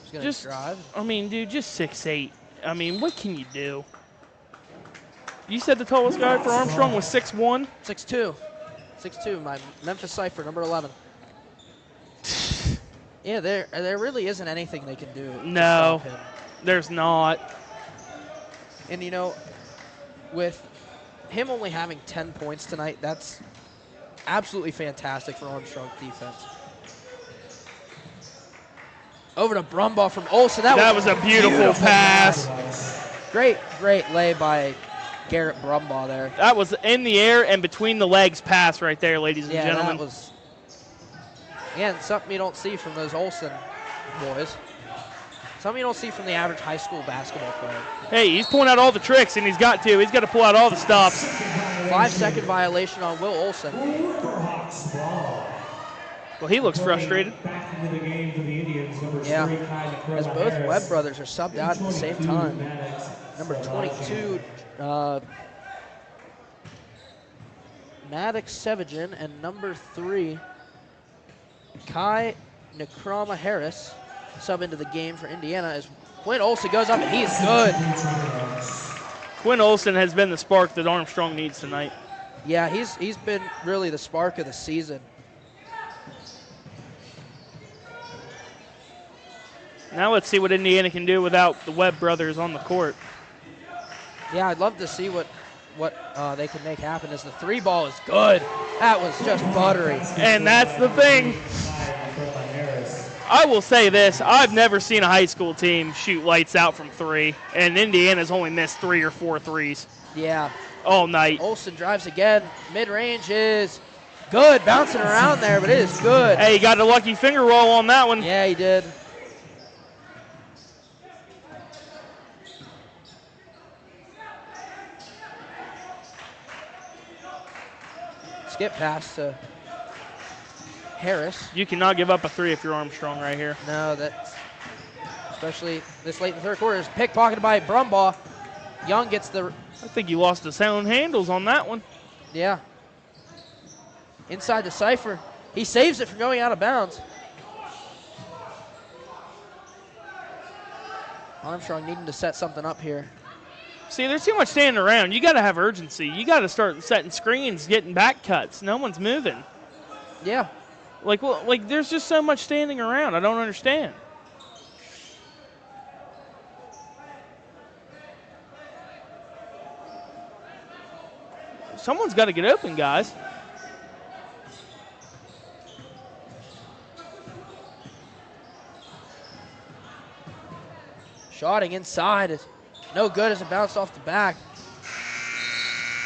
He's going to drive. I mean, dude, just 6'8". I mean, what can you do? You said the tallest guy for Armstrong was 6'1"? 6'2". 6'2", my Memphis Cypher, number 11. Yeah, there really isn't anything they can do to No, stop him. there's not. And, you know, with him only having 10 points tonight, that's absolutely fantastic for Armstrong's defense. Over to Brumbaugh from Olsen. That was a beautiful pass. Great lay by Garrett Brumbaugh there. That was in the air and between the legs pass right there, ladies and Yeah, gentlemen. that was, again, something you don't see from those Olsen boys. Something you don't see from the average high school basketball player. Hey, he's pulling out all the tricks, and he's got to. He's got to pull out all the stops. 5-second violation on Will Olsen. Well, he looks frustrated. Back into the game for the Indians, number Yeah, 3, Kai as Necroma both Harris. Webb brothers are subbed out at the same 22, time. Maddox, Number Savagin. 22, Maddox Savagin, and number 3, Kai Necroma Harris, sub into the game for Indiana as Quinn Olsen goes up and he's good. Quinn Olsen has been the spark that Armstrong needs tonight. Yeah, he's been really the spark of the season. Now let's see what Indiana can do without the Webb brothers on the court. Yeah, I'd love to see what they can make happen. As the three ball is good. That was just buttery. And that's the thing. I will say this. I've never seen a high school team shoot lights out from three, and Indiana's only missed 3 or 4 threes. Yeah. All night. Olsen drives again. Mid-range is good. Bouncing around there, but it is good. Hey, he got a lucky finger roll on that one. Yeah, he did. Skip pass to Harris. You cannot give up a 3 if you're Armstrong right here. No, that's especially this late in the third quarter is pickpocketed by Brumbaugh. Young gets the. I think he lost his own handles on that one. Yeah. Inside the cipher. He saves it from going out of bounds. Armstrong needing to set something up here. See, there's too much standing around. You got to have urgency. You got to start setting screens, getting back cuts. No one's moving. Yeah. Like there's just so much standing around. I don't understand. Someone's got to get open, guys. Shotting inside is no good as it bounced off the back.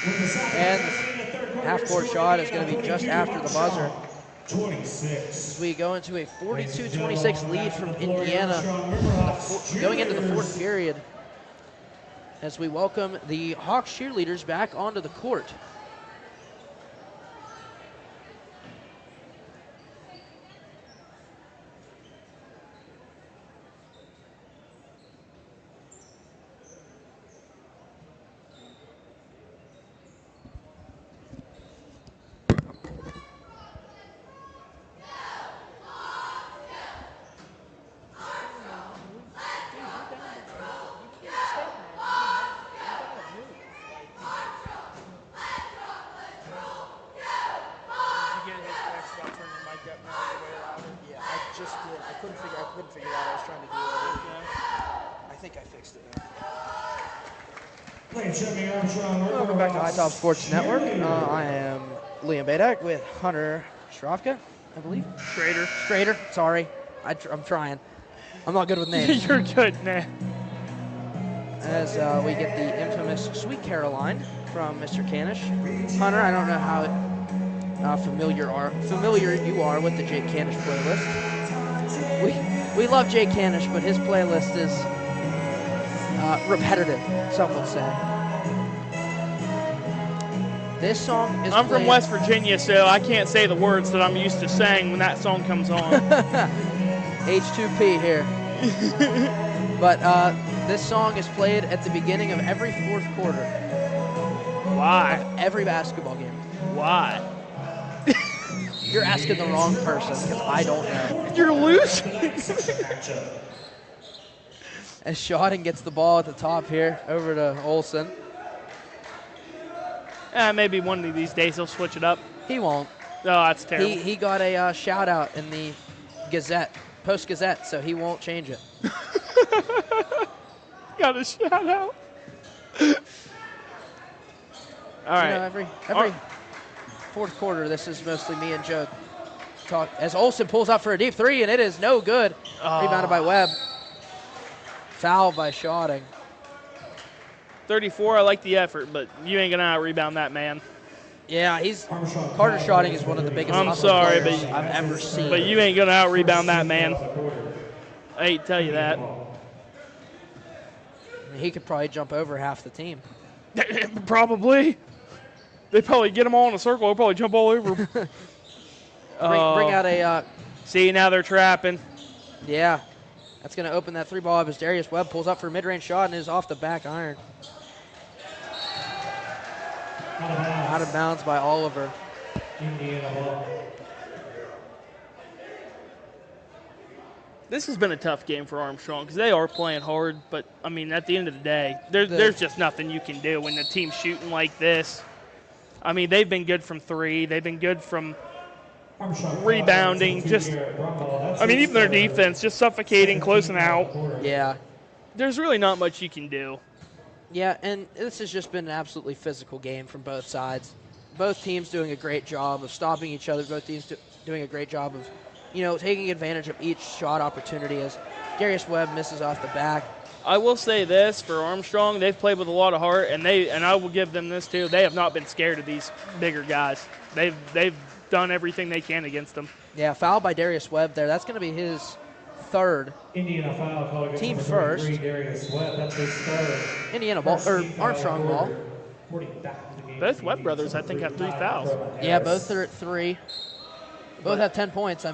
And the half-court shot is going to be just after the buzzer. 26. As we go into a 42-26 lead from Indiana going into the fourth period. As we welcome the Hawks cheerleaders back onto the court. Welcome back to High Top Sports Network. I am Liam Badak with Hunter Strafka, I believe. Schrader, sorry. I'm trying. I'm not good with names. You're good, man. As we get the infamous Sweet Caroline from Mr. Canish. Hunter, I don't know how familiar you are with the Jake Canish playlist. We love Jake Canish, but his playlist is repetitive, some would say. This song is I'm from West Virginia, so I can't say the words that I'm used to saying when that song comes on. H2P here. But this song is played at the beginning of every fourth quarter. Why? Of every basketball game. Why? You're asking the wrong person because I don't know. You're losing. As Shotting gets the ball at the top here over to Olsen. Maybe one of these days he'll switch it up. He won't. Oh, that's terrible. He got a shout out in the Gazette, Post-Gazette, so he won't change it. Got a shout out. All right. You know, every fourth quarter, this is mostly me and Joe talk. As Olsen pulls out for a deep three, and it is no good. Rebounded by Webb. Foul by Shotting. 34, I like the effort, but you ain't going to out-rebound that man. Yeah, Carter Shotting is one of the biggest hustle players I've ever seen. But you ain't going to out-rebound that man. I hate to tell you that. He could probably jump over half the team. Probably. They probably get him all in a circle. They'll probably jump all over him. Bring out a... See, now they're trapping. Yeah. That's going to open that three ball up as Darius Webb pulls up for a mid-range shot and is off the back iron. Out of bounds by Oliver. This has been a tough game for Armstrong because they are playing hard, but, I mean, at the end of the day, there's just nothing you can do when the team's shooting like this. I mean, they've been good from three. They've been good from rebounding. Even their defense, just suffocating, closing out. Yeah. There's really not much you can do. Yeah, and this has just been an absolutely physical game from both sides. Both teams doing a great job of stopping each other. Both teams doing a great job of, taking advantage of each shot opportunity as Darius Webb misses off the back. I will say this for Armstrong, they've played with a lot of heart, and I will give them this too. They have not been scared of these bigger guys. They've done everything they can against them. Yeah, foul by Darius Webb there. That's going to be his third. Indiana foul call against Team number first. 23, Darius Webb. That's his third. Indiana ball, or Armstrong ball. Both Webb brothers, I think, have 3 fouls. Yeah, both are at 3. Both have 10 points.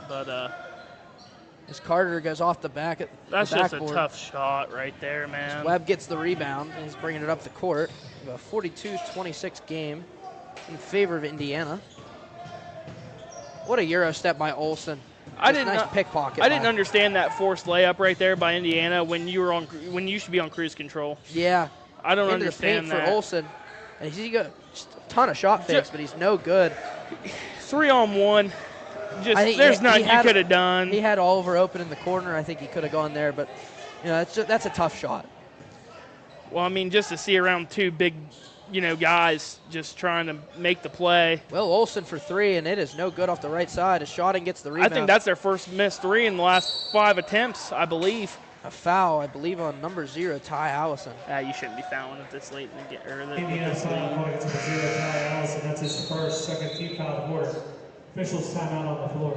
But as Carter goes off the back at that's the just backboard. a tough shot right there, man. Webb gets the rebound and he's bringing it up the court. A 42-26 game in favor of Indiana. What a Euro step by Olsen. I didn't understand that forced layup right there by Indiana when you should be on cruise control. Yeah. I don't Into understand the paint that. for Olsen. And he's got just a ton of shot fakes, but he's no good. 3-on-1. There's nothing you could have done. He had Oliver open in the corner. I think he could have gone there, but that's a tough shot. Well, just to see around 2 big, guys just trying to make the play. Well, Olsen for 3, and it is no good off the right side as Shotting gets the rebound. I think that's their first missed 3 in the last 5 attempts, I believe. A foul, I believe, on number 0, Ty Allison. You shouldn't be fouling at this late in the game. Indiana foul call against number 0, Ty Allison. That's his second team foul of the quarter. Officials timeout on the floor.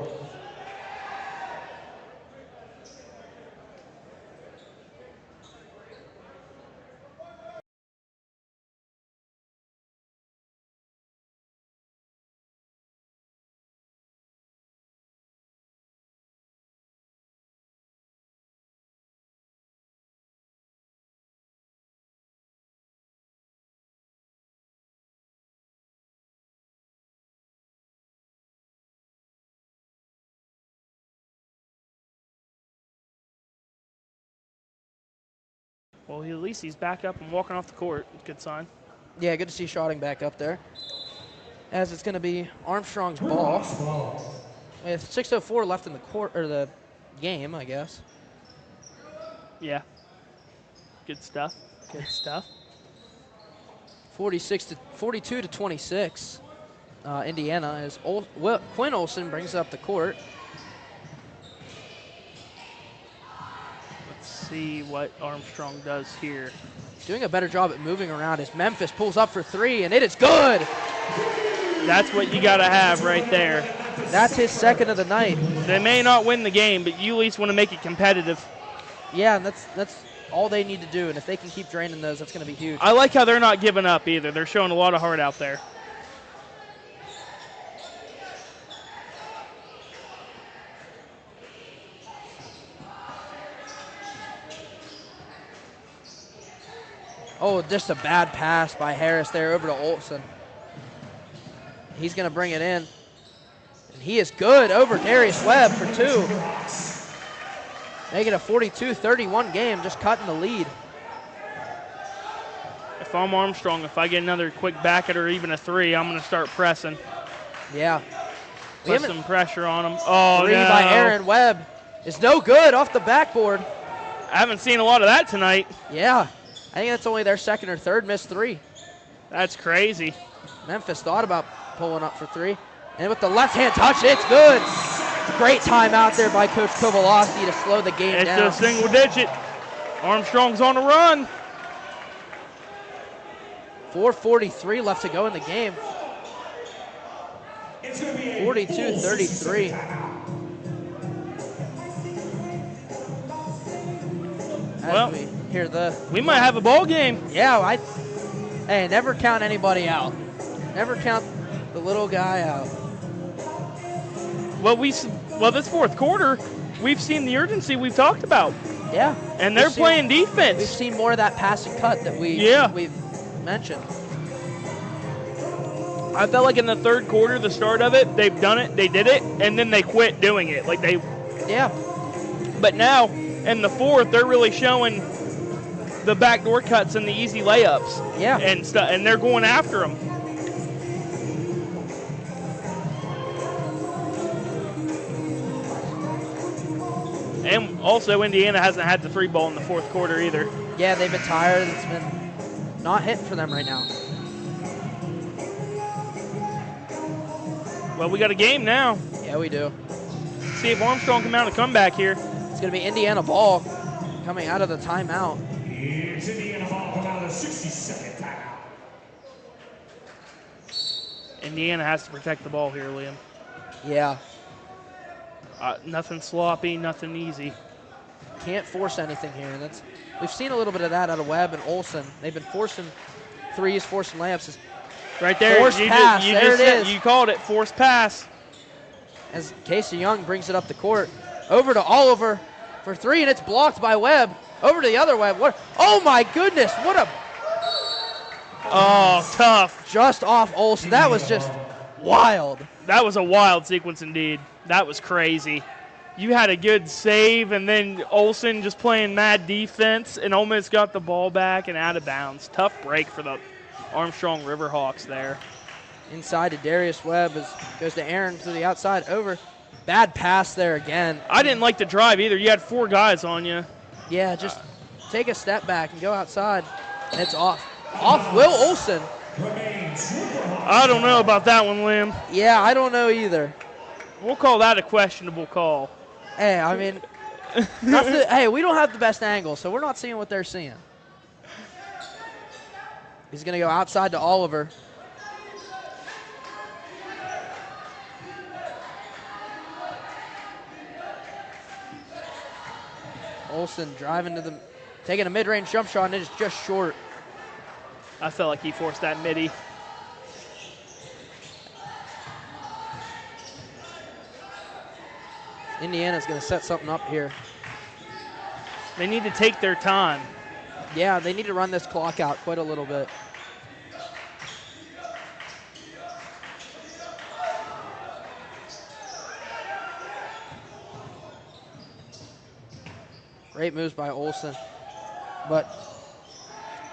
Well, at least he's back up and walking off the court. Good sign. Yeah, good to see Shotting back up there. As it's going to be Armstrong's ball. With 6:04 left in the game, I guess. Yeah. Good stuff. Good stuff. 42-26. Indiana as Quinn Olsen brings up the court. See what Armstrong does here. Doing a better job at moving around as Memphis pulls up for 3, and it is good. That's what you got to have right there. That's his second of the night. They may not win the game, but you at least want to make it competitive. Yeah, and that's all they need to do, and if they can keep draining those, that's going to be huge. I like how they're not giving up either. They're showing a lot of heart out there. Oh, just a bad pass by Harris there over to Olsen. He's going to bring it in. And he is good over Darius Webb for 2. Make it a 42-31 game, just cutting the lead. If I'm Armstrong, if I get another quick bucket or even a 3, I'm going to start pressing. Yeah. Put some pressure on him. Oh, 3 by Aaron Webb is no good off the backboard. I haven't seen a lot of that tonight. Yeah. I think that's only their second or third missed 3. That's crazy. Memphis thought about pulling up for 3. And with the left-hand touch, it's good. Great timeout there by Coach Kovalowski to slow the game down. It's a single digit. Armstrong's on a run. 4:43 left to go in the game. 42-33. Well, we might have a ball game. Yeah, hey, never count anybody out. Never count the little guy out. Well, this fourth quarter, we've seen the urgency we've talked about. Yeah. And they're playing defense. We've seen more of that pass and cut that we've mentioned. I felt like in the third quarter, the start of it, they've done it, they did it, and then they quit doing it. But now, in the fourth, they're really showing the backdoor cuts and the easy layups. Yeah. And they're going after them. And also, Indiana hasn't had the free ball in the fourth quarter either. Yeah, they've been tired. It's been not hitting for them right now. Well, we got a game now. Yeah, we do. See if Armstrong can mount a comeback here. It's going to be Indiana ball coming out of the timeout. It's Indiana ball coming out of the 60-second timeout. Indiana has to protect the ball here, Liam. Yeah. Nothing sloppy, nothing easy. Can't force anything here. We've seen a little bit of that out of Webb and Olsen. They've been forcing threes, forcing layups. Right there. Forced pass. There it is. You called it, forced pass. As Casey Young brings it up the court. Over to Oliver for three, and it's blocked by Webb. Over to the other Webb. Oh, my goodness. What a... Oh, tough. Just off Olsen. That was just wild. That was a wild sequence indeed. That was crazy. You had a good save, and then Olsen just playing mad defense and almost got the ball back and out of bounds. Tough break for the Armstrong Riverhawks there. Inside to Darius Webb. Goes to Aaron to the outside. Over. Bad pass there again. I didn't like the drive either. You had 4 guys on you. Yeah, just take a step back and go outside. And it's off. Off Will Olsen. I don't know about that one, Liam. Yeah, I don't know either. We'll call that a questionable call. Hey, I mean, hey, we don't have the best angle, so we're not seeing what they're seeing. He's going to go outside to Oliver. Olsen driving to taking a mid-range jump shot, and it's just short. I felt like he forced that midi. Indiana's going to set something up here. They need to take their time. Yeah, they need to run this clock out quite a little bit. Great moves by Olsen.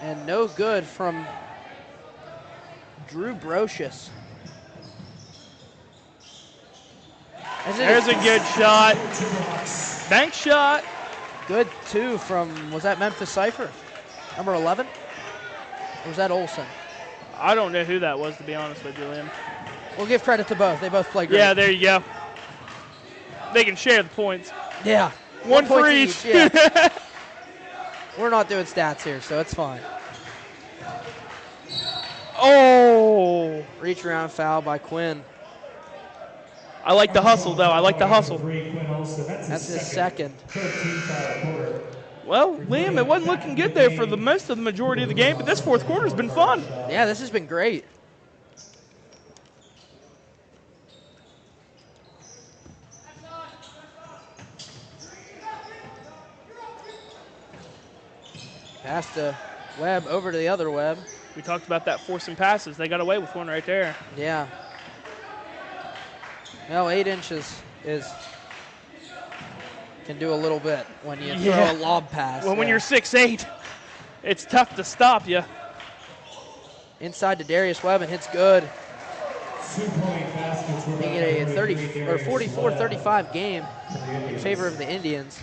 And no good from Drew Brocious. There's a good shot. Bank shot. Good, too, from, was that Memphis Cypher? Number 11? Or was that Olsen? I don't know who that was, to be honest with you, Liam. We'll give credit to both. They both play great. Yeah, there you go. They can share the points. Yeah. One for each. Yeah. We're not doing stats here, so it's fine. Oh. Reach around foul by Quinn. I like the hustle, though. I like the hustle. That's his second. Well, Liam, it wasn't looking good there for the most of the majority of the game, but this fourth quarter has been fun. Yeah, this has been great. Pass to Webb, over to the other Webb. We talked about that forcing passes. They got away with one right there. Yeah. Well, 8 inches can do a little bit when you throw a lob pass. Well, when you're 6'8", it's tough to stop you. Inside to Darius Webb, and hits good. Making it a 44-35 game in favor of the Indians.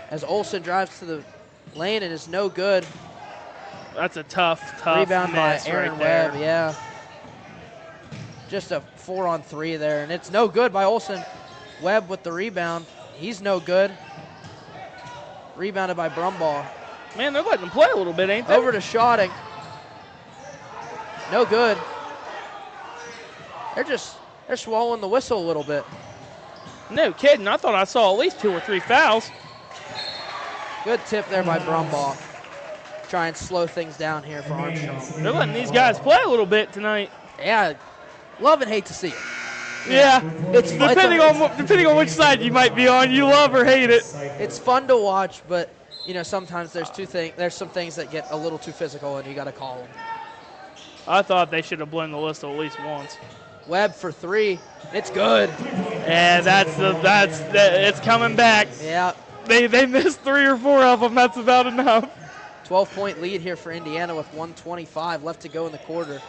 As Olsen drives to the lane and is no good. That's a tough rebound by miss Aaron right there. Webb, yeah. Just a 4-on-3 there, and it's no good by Olsen. Webb with the rebound. He's no good. Rebounded by Brumbaugh. Man, they're letting them play a little bit, ain't they? Over to Schotting. No good. They're swallowing the whistle a little bit. No kidding. I thought I saw at least 2 or 3 fouls. Good tip there by Brumbaugh. Try and slow things down here for Armstrong. They're letting these guys play a little bit tonight. Yeah, love and hate to see it. Yeah, it's depending on which side you might be on, you love or hate it. It's fun to watch, but you know sometimes there's some things that get a little too physical, and you got to call them. I thought they should have blown the whistle at least once. Webb for 3, it's good. Yeah, it's coming back. Yeah, They missed 3 or 4 of them. That's about enough. 12-point lead here for Indiana with 1:25 left to go in the quarter.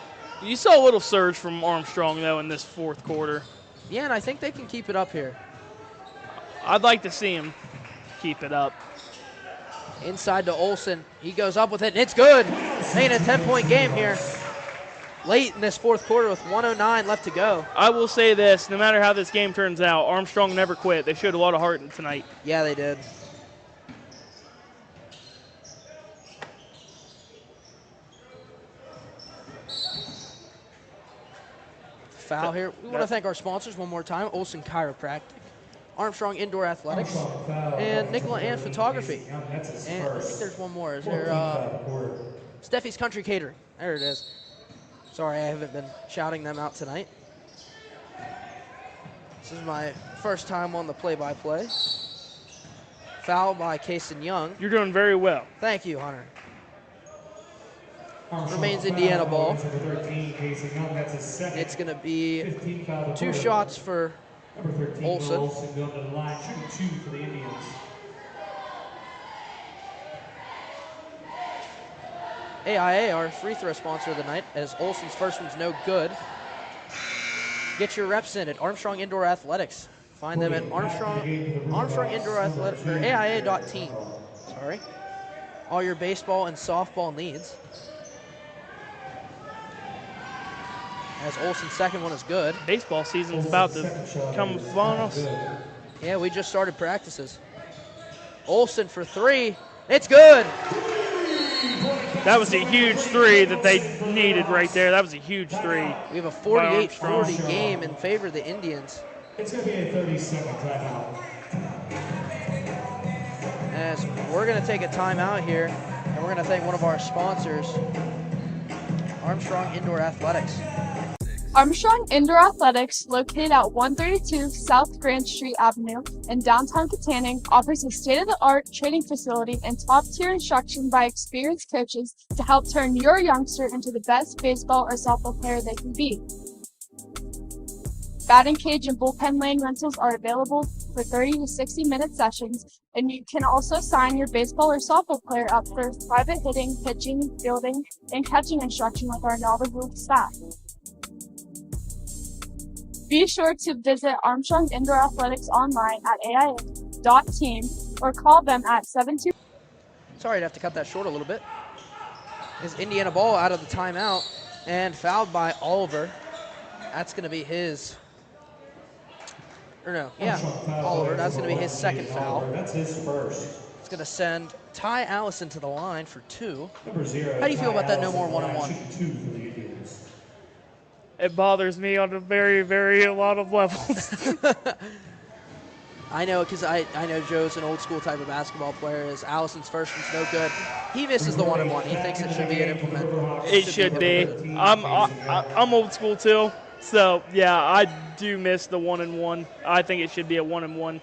You saw a little surge from Armstrong, though, in this fourth quarter. Yeah, and I think they can keep it up here. I'd like to see him keep it up. Inside to Olsen. He goes up with it, and it's good. Making a 10-point game here. Late in this fourth quarter with 1:09 left to go. I will say this, no matter how this game turns out, Armstrong never quit. They showed a lot of heart tonight. Yeah, they did. Foul here. We want to thank our sponsors one more time, Olsen Chiropractic, Armstrong Indoor Athletics, and Nicola Ann Photography. And I think there's one more. Is there Steffi's Country Catering? There it is. Sorry, I haven't been shouting them out tonight. This is my first time on the play-by-play. Foul by Kason Young. You're doing very well. Thank you, Hunter. Remains Indiana ball. It's going to be 2 shots for Olsen. AIA, our free throw sponsor of the night, as Olsen's first one's no good. Get your reps in at Armstrong Indoor Athletics. Find them at Armstrong Indoor Athletics, or AIA.team. Sorry. All your baseball and softball needs. As Olsen's second one is good. Baseball season's about to come upon us. Yeah, we just started practices. Olsen for 3. It's good. That was a huge 3 that they needed right there. That was a huge 3. We have a 48-40 game in favor of the Indians. It's going to be a 30-second timeout. As we're going to take a timeout here, and we're going to thank one of our sponsors, Armstrong Indoor Athletics. Armstrong Indoor Athletics, located at 132 South Grand Street Avenue in downtown Katanning, offers a state-of-the-art training facility and top-tier instruction by experienced coaches to help turn your youngster into the best baseball or softball player they can be. Batting cage and bullpen lane rentals are available for 30 to 60-minute sessions, and you can also sign your baseball or softball player up for private hitting, pitching, fielding, and catching instruction with our knowledgeable staff. Be sure to visit Armstrong Indoor Athletics online at AIA.team or call them at 72. Sorry to have to cut that short a little bit. Is Indiana ball out of the timeout and fouled by Oliver. That's going to be his. Or no, yeah, Oliver. That's going to be his second foul. That's his first. It's going to send Ty Allison to the line for 2. Number 0. How do you feel about that no more 1-on-1? 2 for the Indians. It bothers me on a very, very a lot of levels. I know, because I know Joe's an old school type of basketball player. As Allison's first one's no good. He misses the 1-on-1. He thinks it should be an implement. It should be. I'm old school too. So yeah, I do miss the 1-and-1. I think it should be a 1-and-1.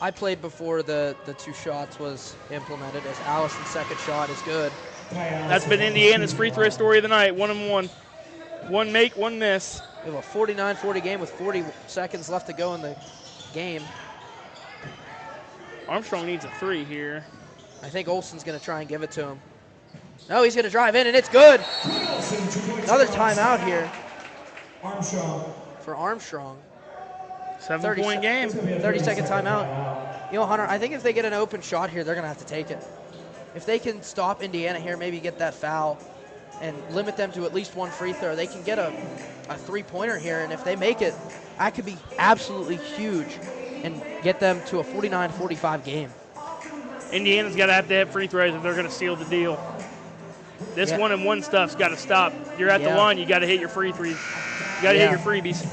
I played before the 2 shots was implemented, as Allison's second shot is good. That's been Indiana's free throw story of the night. 1-and-1. 1 make, 1 miss. We have a 49-40 game with 40 seconds left to go in the game. Armstrong needs a 3 here. I think Olsen's going to try and give it to him. No, he's going to drive in, and it's good. Another timeout here for Armstrong. 7-point game. 30-second timeout. You know, Hunter, I think if they get an open shot here, they're going to have to take it. If they can stop Indiana here, maybe get that foul, and limit them to at least 1 free throw, they can get a 3-pointer here, and if they make it, that could be absolutely huge and get them to a 49-45 game. Indiana's got to have to hit free throws if they're going to seal the deal. This 1-and-1 stuff's got to stop. You're at the line, you got to hit your free threes. You got to hit your freebies.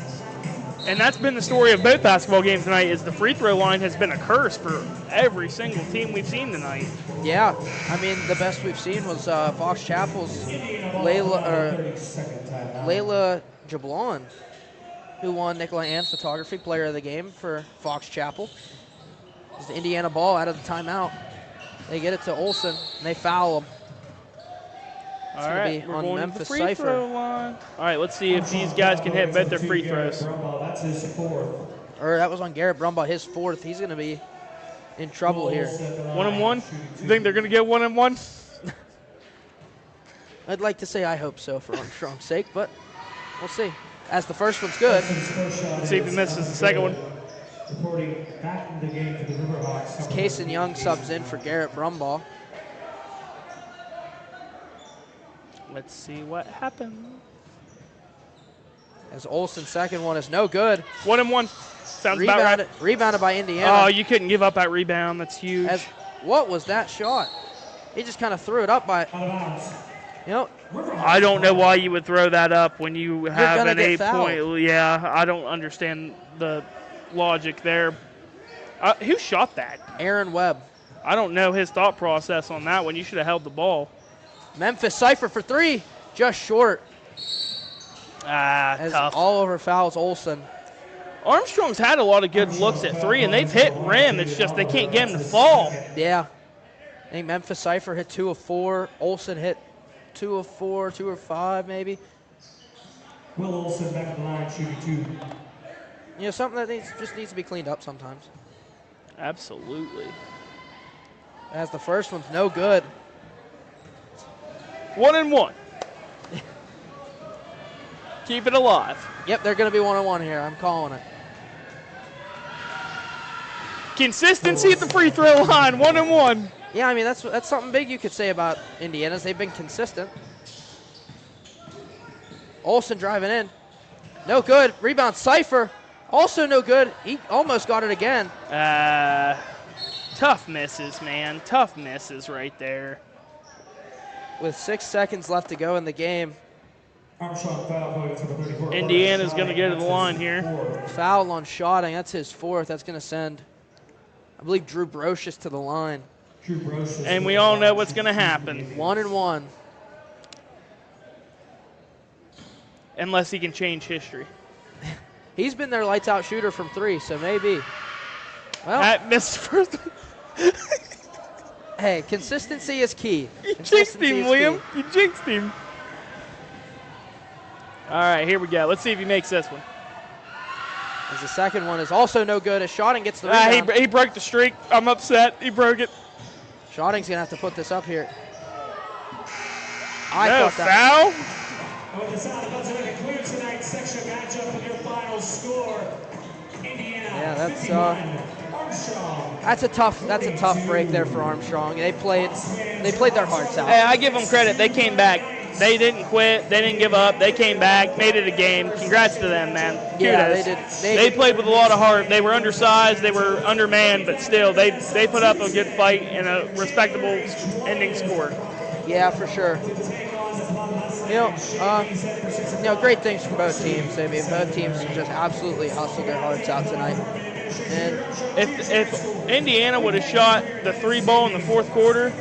And that's been the story of both basketball games tonight, is the free throw line has been a curse for every single team we've seen tonight. Yeah, I mean, the best we've seen was Fox Chapel's Layla Jablon, who won Nicola Ann Photography Player of the Game for Fox Chapel. It's the Indiana ball out of the timeout. They get it to Olsen, and they foul him. It's All right, we're on going Memphis to the free throw line. All right, let's see if these guys can hit both their free throws. That's his 4th. Or that was on Garrett Brumbaugh, his 4th. He's going to be in trouble here. 1-1? You think they're going to get 1-1? I'd like to say I hope so for Armstrong's sake, but we'll see. As the first one's good. See if he misses the second one. Reporting back in the game for the Riverhawks. Kason Young subs in for Garrett Brumbaugh. Let's see what happens. As Olsen's second one is no good. 1-1. Sounds about right. Rebounded by Indiana. Oh, you couldn't give up that rebound. That's huge. What was that shot? He just kind of threw it up by, you know. I don't know why you would throw that up when you have an 8-point. Yeah, I don't understand the logic there. Who shot that? Aaron Webb. I don't know his thought process on that one. You should have held the ball. Memphis Cypher for three. Just short. As Tough. all over fouls Olsen. Armstrong's had a lot of good looks at three, and they've hit rim. It's just they can't get him to fall. Yeah. I think Memphis Cypher hit 2 of 4. Olsen hit 2 of 4, 2 of 5 maybe. Will Olsen back at the line shooting 2. You know, something that just needs to be cleaned up sometimes. Absolutely. As the first one's no good. 1-1. Keep it alive. Yep, they're going to be 1-1 here. I'm calling it. Consistency at the free throw line. 1-1. Yeah, I mean, that's something big you could say about Indiana's. They've been consistent. Olsen driving in. No good. Rebound Cypher. Also no good. He almost got it again. Tough misses, man. Tough misses right there. With 6 seconds left to go in the game. Indiana's going to go to the line here. Foul on Shotting. That's his 4th. That's going to send, I believe, Drew Brocious to the line. And we all know what's going to happen. 1-1. Unless he can change history. He's been their lights-out shooter from 3, so maybe. Well, That missed first. hey, consistency is key. You jinxed him, Liam. You jinxed him. All right, here we go. Let's see if he makes this one. As the second one is also no good as Shotting gets the rebound. He broke the streak. I'm upset. He broke it. Shotting's going to have to put this up here. No foul. With the sound of buzzer making clear tonight's section matchup and your final score. Indiana 51, Armstrong. That's a tough break there for Armstrong. They played their hearts out. Hey, I give them credit. They came back. They didn't quit. They didn't give up. They came back, made it a game. Congrats to them, man. Kudos. Yeah, they did. They played with a lot of heart. They were undersized. They were undermanned, but still, they put up a good fight and a respectable ending score. Yeah, for sure. Great things from both teams. I mean, both teams just absolutely hustled their hearts out tonight. And if Indiana would have shot the 3 ball in the fourth quarter,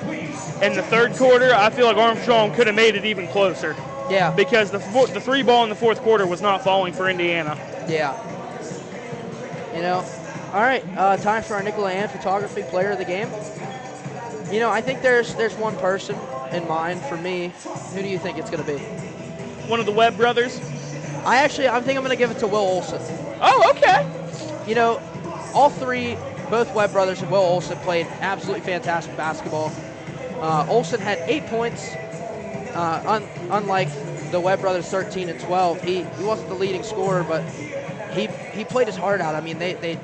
in the third quarter, I feel like Armstrong could have made it even closer. Yeah. Because the 3 ball in the fourth quarter was not falling for Indiana. Yeah. All right, time for our Nicola Ann Photography Player of the Game. I think there's one person in mind for me. Who do you think it's going to be? One of the Webb brothers? I think I'm going to give it to Will Olsen. Oh, okay. All three, both Webb brothers and Will Olsen, played absolutely fantastic basketball. Olsen had 8 points. Unlike the Webb brothers 13 and 12, he wasn't the leading scorer, but he played his heart out. I mean, they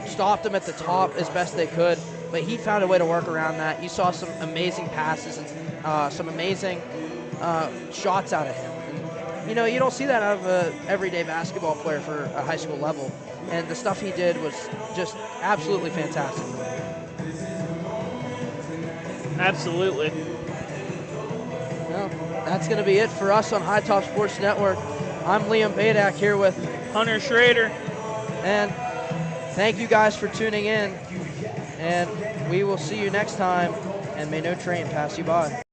stopped him at the top as best they could, but he found a way to work around that. You saw some amazing passes and some amazing shots out of him. And, you don't see that out of an everyday basketball player for a high school level, and the stuff he did was just absolutely fantastic. Absolutely. Well, that's going to be it for us on High Top Sports Network. I'm Liam Badak here with Hunter Schrader. And thank you guys for tuning in. And we will see you next time. And may no train pass you by.